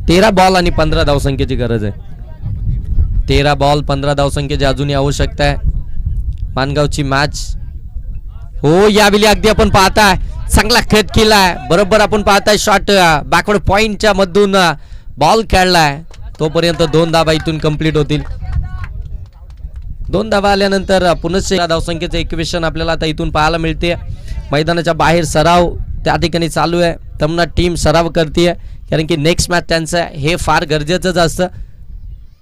13 बॉल आणि 15 धावसंख्येची गरज आहे. 13 बॉल 15 धावसंख्येची अजूनही आवश्यकता आहे. मानगावची मॅच. हो, यावेळी अगदी आपण पाहताय चांगला खेळ केलाय. बरोबर आपण पाहताय शॉट बॅकवर्ड पॉइंटच्या मधून बॉल खेळलाय. तोपर्यंत 2 धावा इथून कंप्लीट होतील. 2 धावा आल्यानंतर पुन्हा धावसंख्येचं इक्वेशन आपल्याला आता इथून पाहायला मिळते. मैदानाच्या बाहेर सराव त्या ठिकाणी चालू आहे. तमना टीम सराव करते, कारण की नेक्स्ट मॅच त्यांचं हे फार गरजेचंच असतं.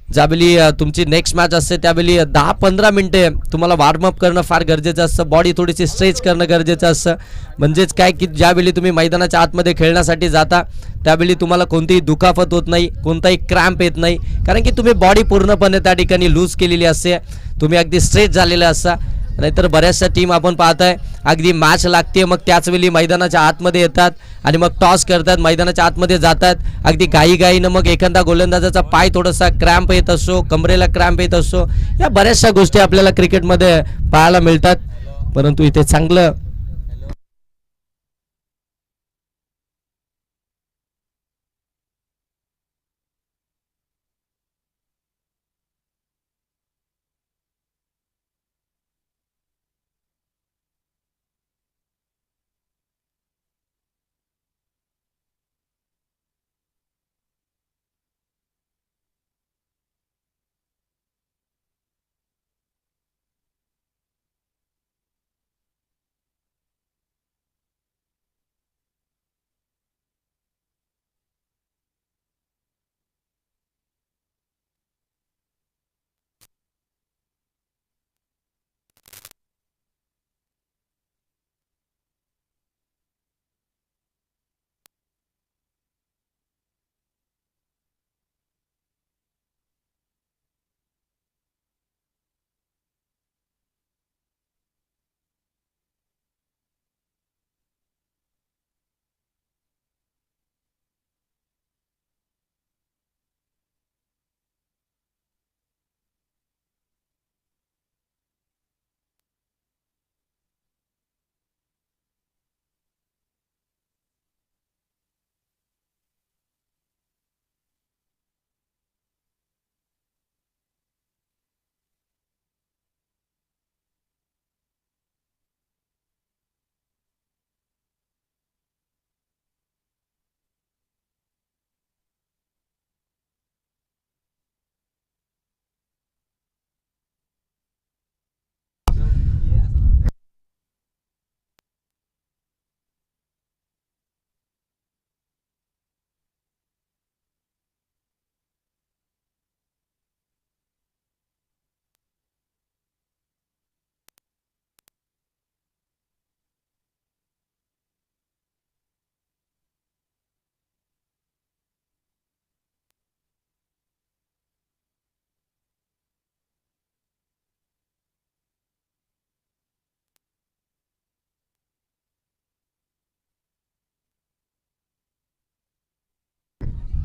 ज्यावेळी तुमची नेक्स्ट मॅच असते त्यावेळी 10-15 मिनिटे तुम्हाला वॉर्मअप करणं फार गरजेचं असतं. बॉडी थोडीशी स्ट्रेच करणं गरजेचं असतं. म्हणजेच काय की ज्यावेळी तुम्ही मैदानाच्या आतमध्ये खेळण्यासाठी जाता त्यावेळी तुम्हाला कोणतीही दुखापत होत नाही, कोणताही क्रॅम्प येत नाही, कारण की तुम्ही बॉडी पूर्णपणे त्या ठिकाणी लूज केलेली असते. तुम्ही अगदी स्ट्रेच झालेले असता. नाहीतर बऱ्याचशा टीम आपण पाहताय अगदी मॅच लागते मग त्याच वेळी मैदानाच्या आतमध्ये येतात आणि मग टॉस करतात, मैदानाच्या आतमध्ये जातात अगदी घाईघाईनं, मग एखादा गोलंदाजाचा पाय थोडासा क्रॅम्प येत असतो, कमरेला क्रॅम्प येत असतो, या बऱ्याचशा गोष्टी आपल्याला क्रिकेटमध्ये पाहायला मिळतात. परंतु इथे चांगलं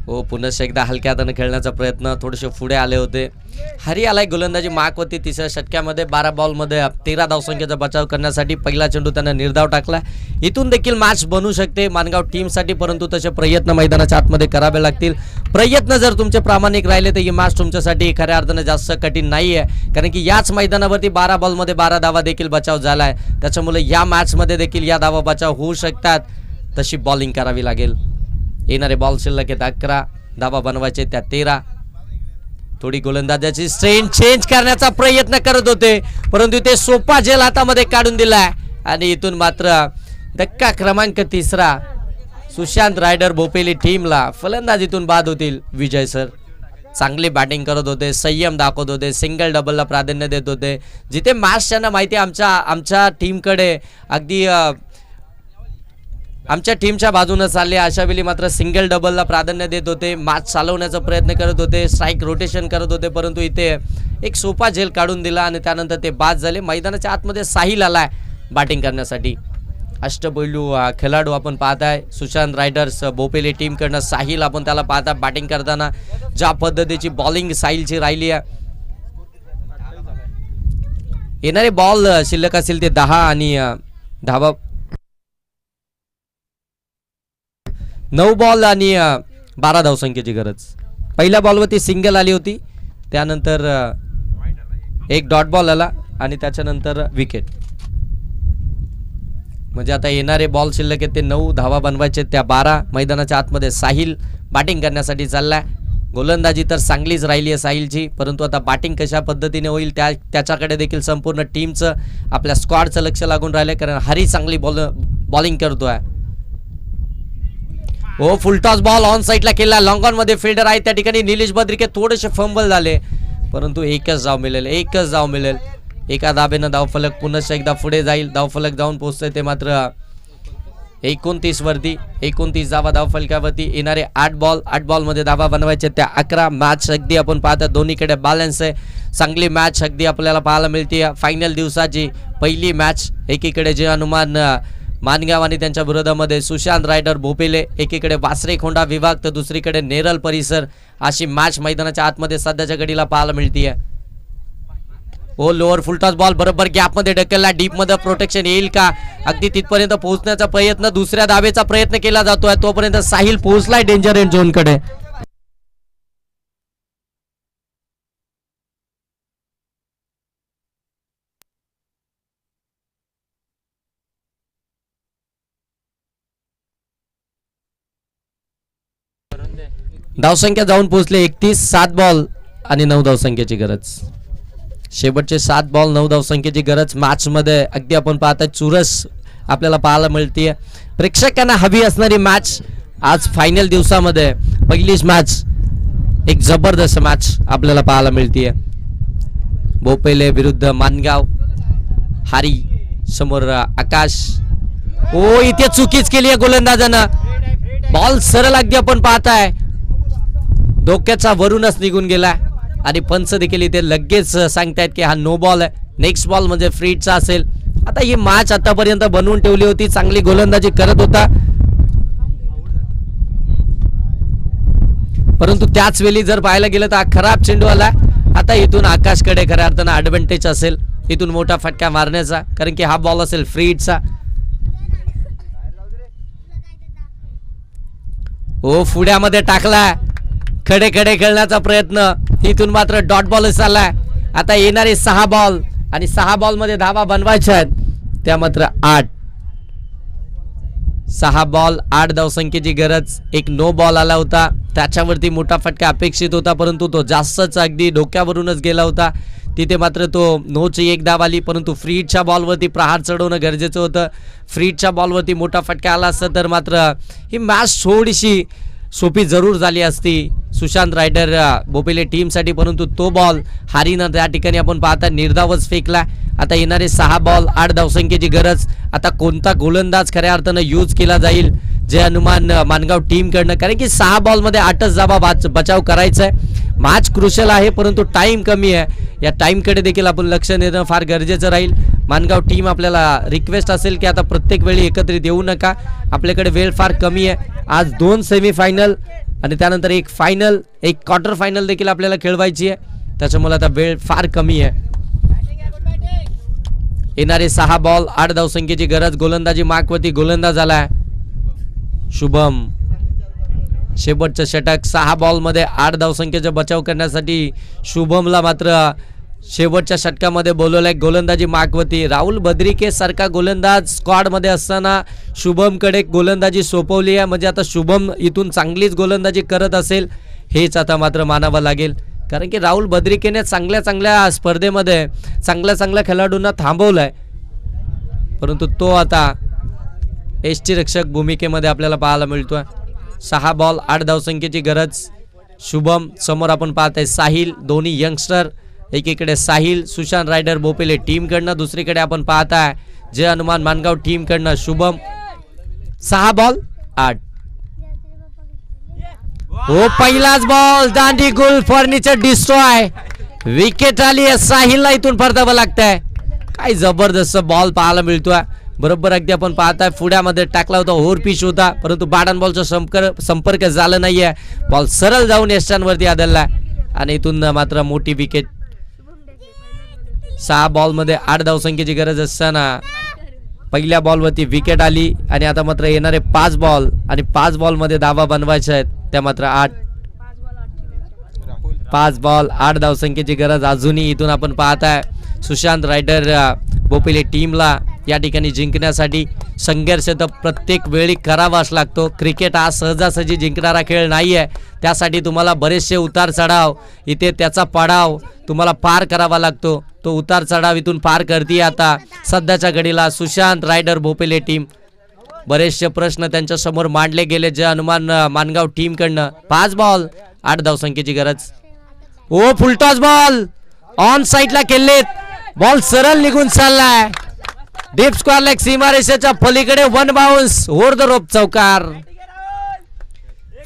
हो पुन्हा एकदा हलक्या हाताने खेळण्याचा प्रयत्न, थोडेसे पुढे आले होते. हरी आलाय गोलंदाजी मार्क होती तिसऱ्या षटक्यामध्ये 12 बॉलमध्ये 13 धावसंख्येचा बचाव करण्यासाठी पहिला चेंडू त्यांना निर्धाव टाकला. इथून देखील मॅच बनू शकते मानगाव टीमसाठी, परंतु तसे प्रयत्न मैदानाच्या आतमध्ये करावे लागतील. प्रयत्न जर तुमचे प्रामाणिक राहिले तर ही मॅच तुमच्यासाठी खऱ्या अर्थाने जास्त कठीण नाही आहे, कारण की याच मैदानावरती 12 बॉलमध्ये 12 धावा देखील बचाव झाला आहे. त्याच्यामुळे या मॅचमध्ये देखील या धावा बचाव होऊ शकतात. तशी बॉलिंग करावी लागेल. येणारे बॉल शिल्लक आहेत 11, धावा बनवायचे त्या 13. थोडी गोलंदाजाची स्ट्रेन चेंज करण्याचा प्रयत्न करत होते, परंतु ते सोपा झेल हातामध्ये काढून दिलाय आणि इथून मात्र धक्का क्रमांक 3 सुशांत रायडर भोपेली टीमला फलंदाजीतून बाद होतील. विजय सर चांगली बॅटिंग करत होते, संयम दाखवत होते, सिंगल डबलला प्राधान्य देत होते. जिथे मॅच त्यांना माहिती आमच्या टीमकडे अगदी आमच्या टीमच्या बाजूने चालले, अशा वेळी मात्र सिंगल डबलला प्राधान्य देत होते, मॅच चालवण्याचा प्रयत्न करत होते, स्ट्राईक रोटेशन करत होते, परंतु इथे एक सोपा झेल काढून दिला आणि त्यानंतर ते बाद झाले. मैदानाच्या आतमध्ये साहिल आलाय बॅटिंग करण्यासाठी. अष्टपैलू खेळाडू आपण पाहताय सुशांत रायडर्स भोपेली टीमकडनं साहिल आपण त्याला पाहता बॅटिंग करताना. ज्या पद्धतीची बॉलिंग साहिलची राहिली आहे, येणारे बॉल शिल्लक असेल ते 10 आणि धावा 9 बॉल आणि 12 धावसंख्येची गरज. पहिल्या बॉलवरती सिंगल आली होती, त्यानंतर एक डॉट बॉल आला आणि त्याच्यानंतर विकेट. म्हणजे आता येणारे बॉल शिल्लक आहेत ते 9, धावा बनवायचे त्या 12. मैदानाच्या आतमध्ये साहिल बॅटिंग करण्यासाठी चाललाय. गोलंदाजी तर चांगलीच राहिली आहे साहिलची, परंतु आता बॅटिंग कशा पद्धतीने होईल त्याच्याकडे देखील संपूर्ण टीमचं आपल्या स्क्वॉडचं लक्ष लागून राहिलं, कारण हरी चांगली बॉलिंग करतोय. हो फुलटॉस बॉल ऑन साईडला केला, लॉंग ऑन मध्ये फिल्डर आहे त्या ठिकाणी निलेश बद्रिके थोडेसे फंबल झाले, परंतु एकच धाव मिळेल. एका धाबेनं धावफलक पुन्हा एकदा पुढे जाईल. धावफलक जाऊन पोहोचतंय ते मात्र 29 वरती 29 धावा धाव फलकावरती येणारे 8 बॉलमध्ये धावा बनवायचे त्या 11. मॅच अगदी आपण पाहता दोन्हीकडे बॅलन्स आहे. चांगली मॅच अगदी आपल्याला पाहायला मिळते. फायनल दिवसाची पहिली मॅच. एकीकडे जे हनुमान मानगाव आणि त्यांच्या विरोधामध्ये सुशांत रायडर भोपेले, एकीकडे वासरे खोंडा विभाग तर दुसरीकडे नेरल परिसर. अशी मॅच मैदानाच्या आतमध्ये सध्याच्या घडीला पाहायला मिळते. ओ लोअर फुलटॉस बॉल बरोबर गॅपमध्ये ढकलला. डीप मध्ये प्रोटेक्शन येईल का? अगदी तिथपर्यंत पोहोचण्याचा प्रयत्न, दुसऱ्या धावेचा प्रयत्न केला जातोय. तोपर्यंत साहिल पोहोचलाय डेंजर एंड झोन कडे. धावसंख्या जाऊन पोहोचले 31. 7 बॉल आणि 9 धावसंख्येची गरज. शेवटचे 7 बॉल 9 धावसंख्येची गरज. मॅच मध्ये अगदी आपण पाहता चुरस आपल्याला पाहायला मिळते. प्रेक्षकांना हवी असणारी मॅच आज फायनल दिवसामध्ये पहिलीच मॅच. एक जबरदस्त मॅच आपल्याला पाहायला मिळते. भोपेले विरुद्ध मानगाव. हारी समोर आकाश. ओ इथे चुकीच केली आहे गोलंदाजानं. बॉल सरळ अगदी आपण पाहताय डोक्याचा वरूनच निघून गेला आणि पंच देखील इथे लगेच सांगतायत की हा नो बॉल आहे. नेक्स्ट बॉल म्हणजे फ्रीडचा असेल. आता ही मॅच आतापर्यंत बनवून ठेवली होती. चांगली गोलंदाजी करत होता, परंतु त्याच वेळी जर पाहायला गेलं तर खराब चेंडू आला. आता इथून आकाशकडे खऱ्या अर्थानं ॲडव्हान्टेज असेल इथून मोठा फटका मारण्याचा, कारण की हा बॉल असेल फ्रीडचा. ओ फुड्यामध्ये टाकला. खडे खडे खेळण्याचा प्रयत्न. इथून मात्र डॉट बॉल चाललाय. आता येणारे 6 बॉल आणि 6 बॉल मध्ये धावा बनवायच्या आहेत त्या मात्र 8. 6 बॉल 8 धावसंख्येची गरज. एक नो बॉल आला होता, त्याच्यावरती मोठा फटका अपेक्षित होता, परंतु तो जास्तच अगदी डोक्यावरूनच गेला होता. तिथे मात्र तो नोची एक धाव आली, परंतु फ्रीडच्या बॉलवरती प्रहार चढवणं गरजेचं होतं. फ्रीडच्या बॉलवरती मोठा फटका आला असता तर मात्र ही मॅच थोडीशी सोपी जरूर झाली असती सुशांत रायडर भोपेले टीमसाठी, परंतु तो बॉल हारीनं त्या ठिकाणी आपण पाहता निर्धावच फेकला. आता येणारे 6 बॉल 8 धावसंख्येची गरज. आता कोणता गोलंदाज खऱ्या अर्थानं यूज केला जाईल जे हनुमान मानगाव टीम कडनं, कारण की 6 बॉलमध्ये 8च धावा बचाव करायचा आहे. मॅच क्रुशियल आहे, परंतु टाइम कमी आहे. या टाइमकडे देखील आपण लक्ष देणं फार गरजेचं राहील. मानगाव टीम आपल्याला रिक्वेस्ट असेल की आता प्रत्येक वेळी एकत्रित येऊ नका, आपल्याकडे वेळ फार कमी आहे. आज 2 सेमीफायनल आणि त्यानंतर एक फायनल, एक क्वार्टर फायनल देखील आपल्याला खेळवायची आहे, त्याच्यामुळे आता वेळ फार कमी आहे. येणारे 6 बॉल 8 धावसंख्येची गरज. गोलंदाजी मार्कवरती गोलंदाज आलाय शुभम. शेवटचं षटक. 6 बॉलमध्ये 8 धावसंख्येचा बचाव करण्यासाठी शुभमला मात्र शेवटच्या षटकामध्ये बोलवलंय. गोलंदाजी मार्कवरती राहुल बद्रिके सारखा गोलंदाज स्क्वॉड मध्ये असताना शुभमकडे गोलंदाजी सोपवली आहे, म्हणजे आता शुभम इथून चांगलीच गोलंदाजी करत असेल हेच आता मात्र मानावं लागेल, कारण की राहुल बद्रिकेने चांगल्या चांगल्या स्पर्धेमध्ये चांगल्या खेळाडूंना थांबवलंय, परंतु तो आता यष्टीरक्षक भूमिकेमध्ये आपल्याला पाहायला मिळतोय. 6 बॉल 8 धावसंख्येची गरज. शुभम समोर आपण पाहताय साहिल. दोन्ही यंगस्टर, एकीकडे साहिल सुशांत रायडर भोपेले टीम कडनं, दुसरीकडे आपण पाहताय जय हनुमान मानगाव टीम कडनं शुभम. 6 बॉल 8. हो पहिलाच बॉल दांडी गुल फर्निचर डिस्ट्रॉय. विकेट आली आहे. साहिलला इथून परतावं लागतंय. काय जबरदस्त बॉल पाहायला मिळतोय. बरोबर अगदी आपण पाहताय फुड्यामध्ये टाकला होता, ओव्हर पिच होता, परंतु बॅट बॉलचा संपर्क झाला नाहीये. बॉल सरळ जाऊन यष्टांवरती आदळला आणि इथून मात्र मोठी विकेट. 6 बॉलमध्ये 8 धावसंख्येची गरज असताना पहिल्या बॉलवरती विकेट आली आणि आता मात्र येणारे 5 बॉल आणि 5 बॉलमध्ये धावा बनवायच्या आहेत त्या मात्र 8. 5 बॉल 8 धावसंख्येची गरज. अजूनही इथून आपण पाहताय सुशांत रायडर भोपेले टीमला या ठिकाणी जिंकण्यासाठी संघर्ष तर प्रत्येक वेळी करावाच लागतो. क्रिकेट हा सहजासहजी जिंकणारा खेळ नाही आहे, त्यासाठी तुम्हाला बरेचसे उतार चढाव, इथे त्याचा पडाव तुम्हाला पार करावा लागतो. तो उतार चढाव इथून पार करते आता सध्याच्या घडीला सुशांत रायडर भोपेले टीम. बरेचसे प्रश्न त्यांच्या समोर मांडले गेले जे हनुमान मानगाव टीम कडनं. 5 बॉल 8 धावसंख्येची गरज. ओ फुलटॉस बॉल ऑन साईडला केलेत. बॉल सरळ निघून चाललाय. डीप स्क्वेअर लेग सीमारेषेच्या पलीकडे 1 बाउन्स ओव्हर द रोप चौकार.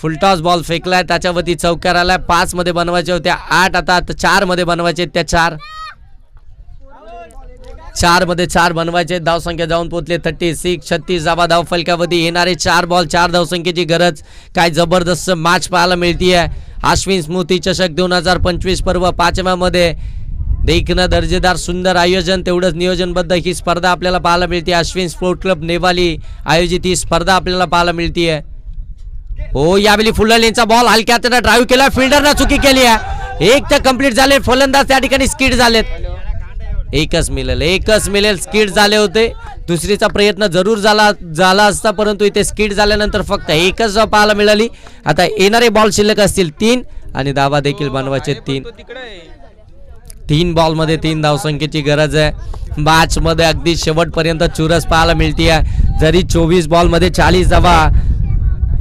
फुलटॉस बॉल फेकलाय त्याच्यावरती चौकार आलाय. 5 मध्ये बनवायचे होत्या 8 आता 4 मध्ये बनवायचे त्या 4 मध्ये 4 बनवायचे. धावसंख्या जाऊन पोहोचले 36. 36 धावा धाव फलकावरती येणारे 4 बॉल 4 धावसंख्येची गरज. काय जबरदस्त मॅच पाहायला मिळतीये. अश्विन स्मृती चषक 2025 पर्व 5व्या मध्ये देखणं दर्जेदार सुंदर आयोजन तेवढंच नियोजनबद्ध ही स्पर्धा आपल्याला पाहायला मिळते. अश्विन स्पोर्ट क्लब नेवाली आयोजित ही स्पर्धा आपल्याला पाहायला मिळतीये. हो यावेळी फुल लेनचा बॉल हलक्यात ड्राईव्ह केला. फिल्डरनं चुकी केली आहे. एक तर कंप्लीट झाले. फलंदाज त्या ठिकाणी स्किड झालेत. एकच मिळेल स्किड झाले होते. दुसरीचा प्रयत्न जरूर झाला असता परंतु इथे स्किड झाल्यानंतर फक्त एकच पाहायला मिळाली. आता येणारे बॉल शिल्लक असतील 3 आणि धावा देखील बनवायचे 3 बॉल मध्ये 3 धावसंख्येची गरज आहे. मॅच मध्ये अगदी शेवटपर्यंत चुरस पाहायला मिळतीये. जरी 24 बॉल मध्ये 40 धावा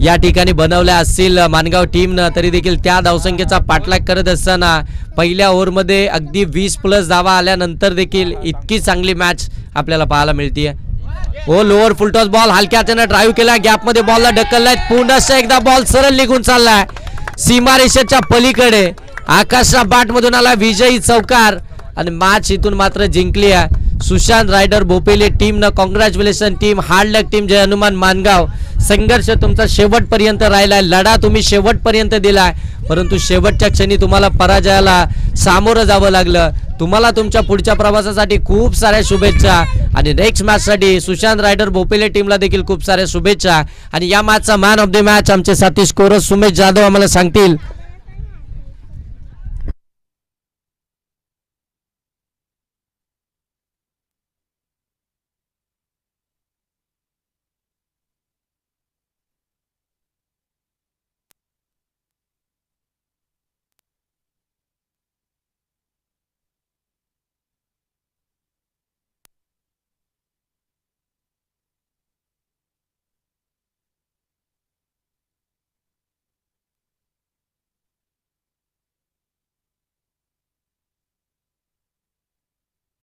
या ठिकाणी बनवल्या असतील मानगाव टीमनं तरी देखील त्या धावसंख्येचा पाठलाग करत असताना पहिल्या ओव्हरमध्ये अगदी 20+ धावा आल्यानंतर देखील इतकी चांगली मॅच आपल्याला पाहायला मिळतीये. ओ लोअर फुलटॉस बॉल हलक्यानं ड्राईव्ह केला. गॅपमध्ये बॉलला ढकललाय. पुन्हा एकदा बॉल सरळ निघून चाललाय सीमारेषेच्या पलीकडे. आकाशा बाट मधून आला विजयी चौकार आणि मॅच इथून मात्र जिंकली आहे. सुशांत रायडर भोपेले टीमनं कॉंग्रॅच्युलेशन टीम. हार्ड लक टीम. जय हनुमान मानगाव. संघर्ष तुमचा शेवटपर्यंत राहिलाय. लढा तुम्ही शेवटपर्यंत दिलाय परंतु शेवटच्या क्षणी तुम्हाला पराजयाला सामोरं जावं लागलं. तुम्हाला तुमच्या पुढच्या प्रवासासाठी खूप साऱ्या शुभेच्छा आणि नेक्स्ट मॅच साठी सुशांत रायडर भोपेले टीमला देखील खूप साऱ्या शुभेच्छा. आणि या मॅचचा मॅन ऑफ द मॅच आमचे साथी स्कोरर सुमेश जाधव आम्हाला सांगतील.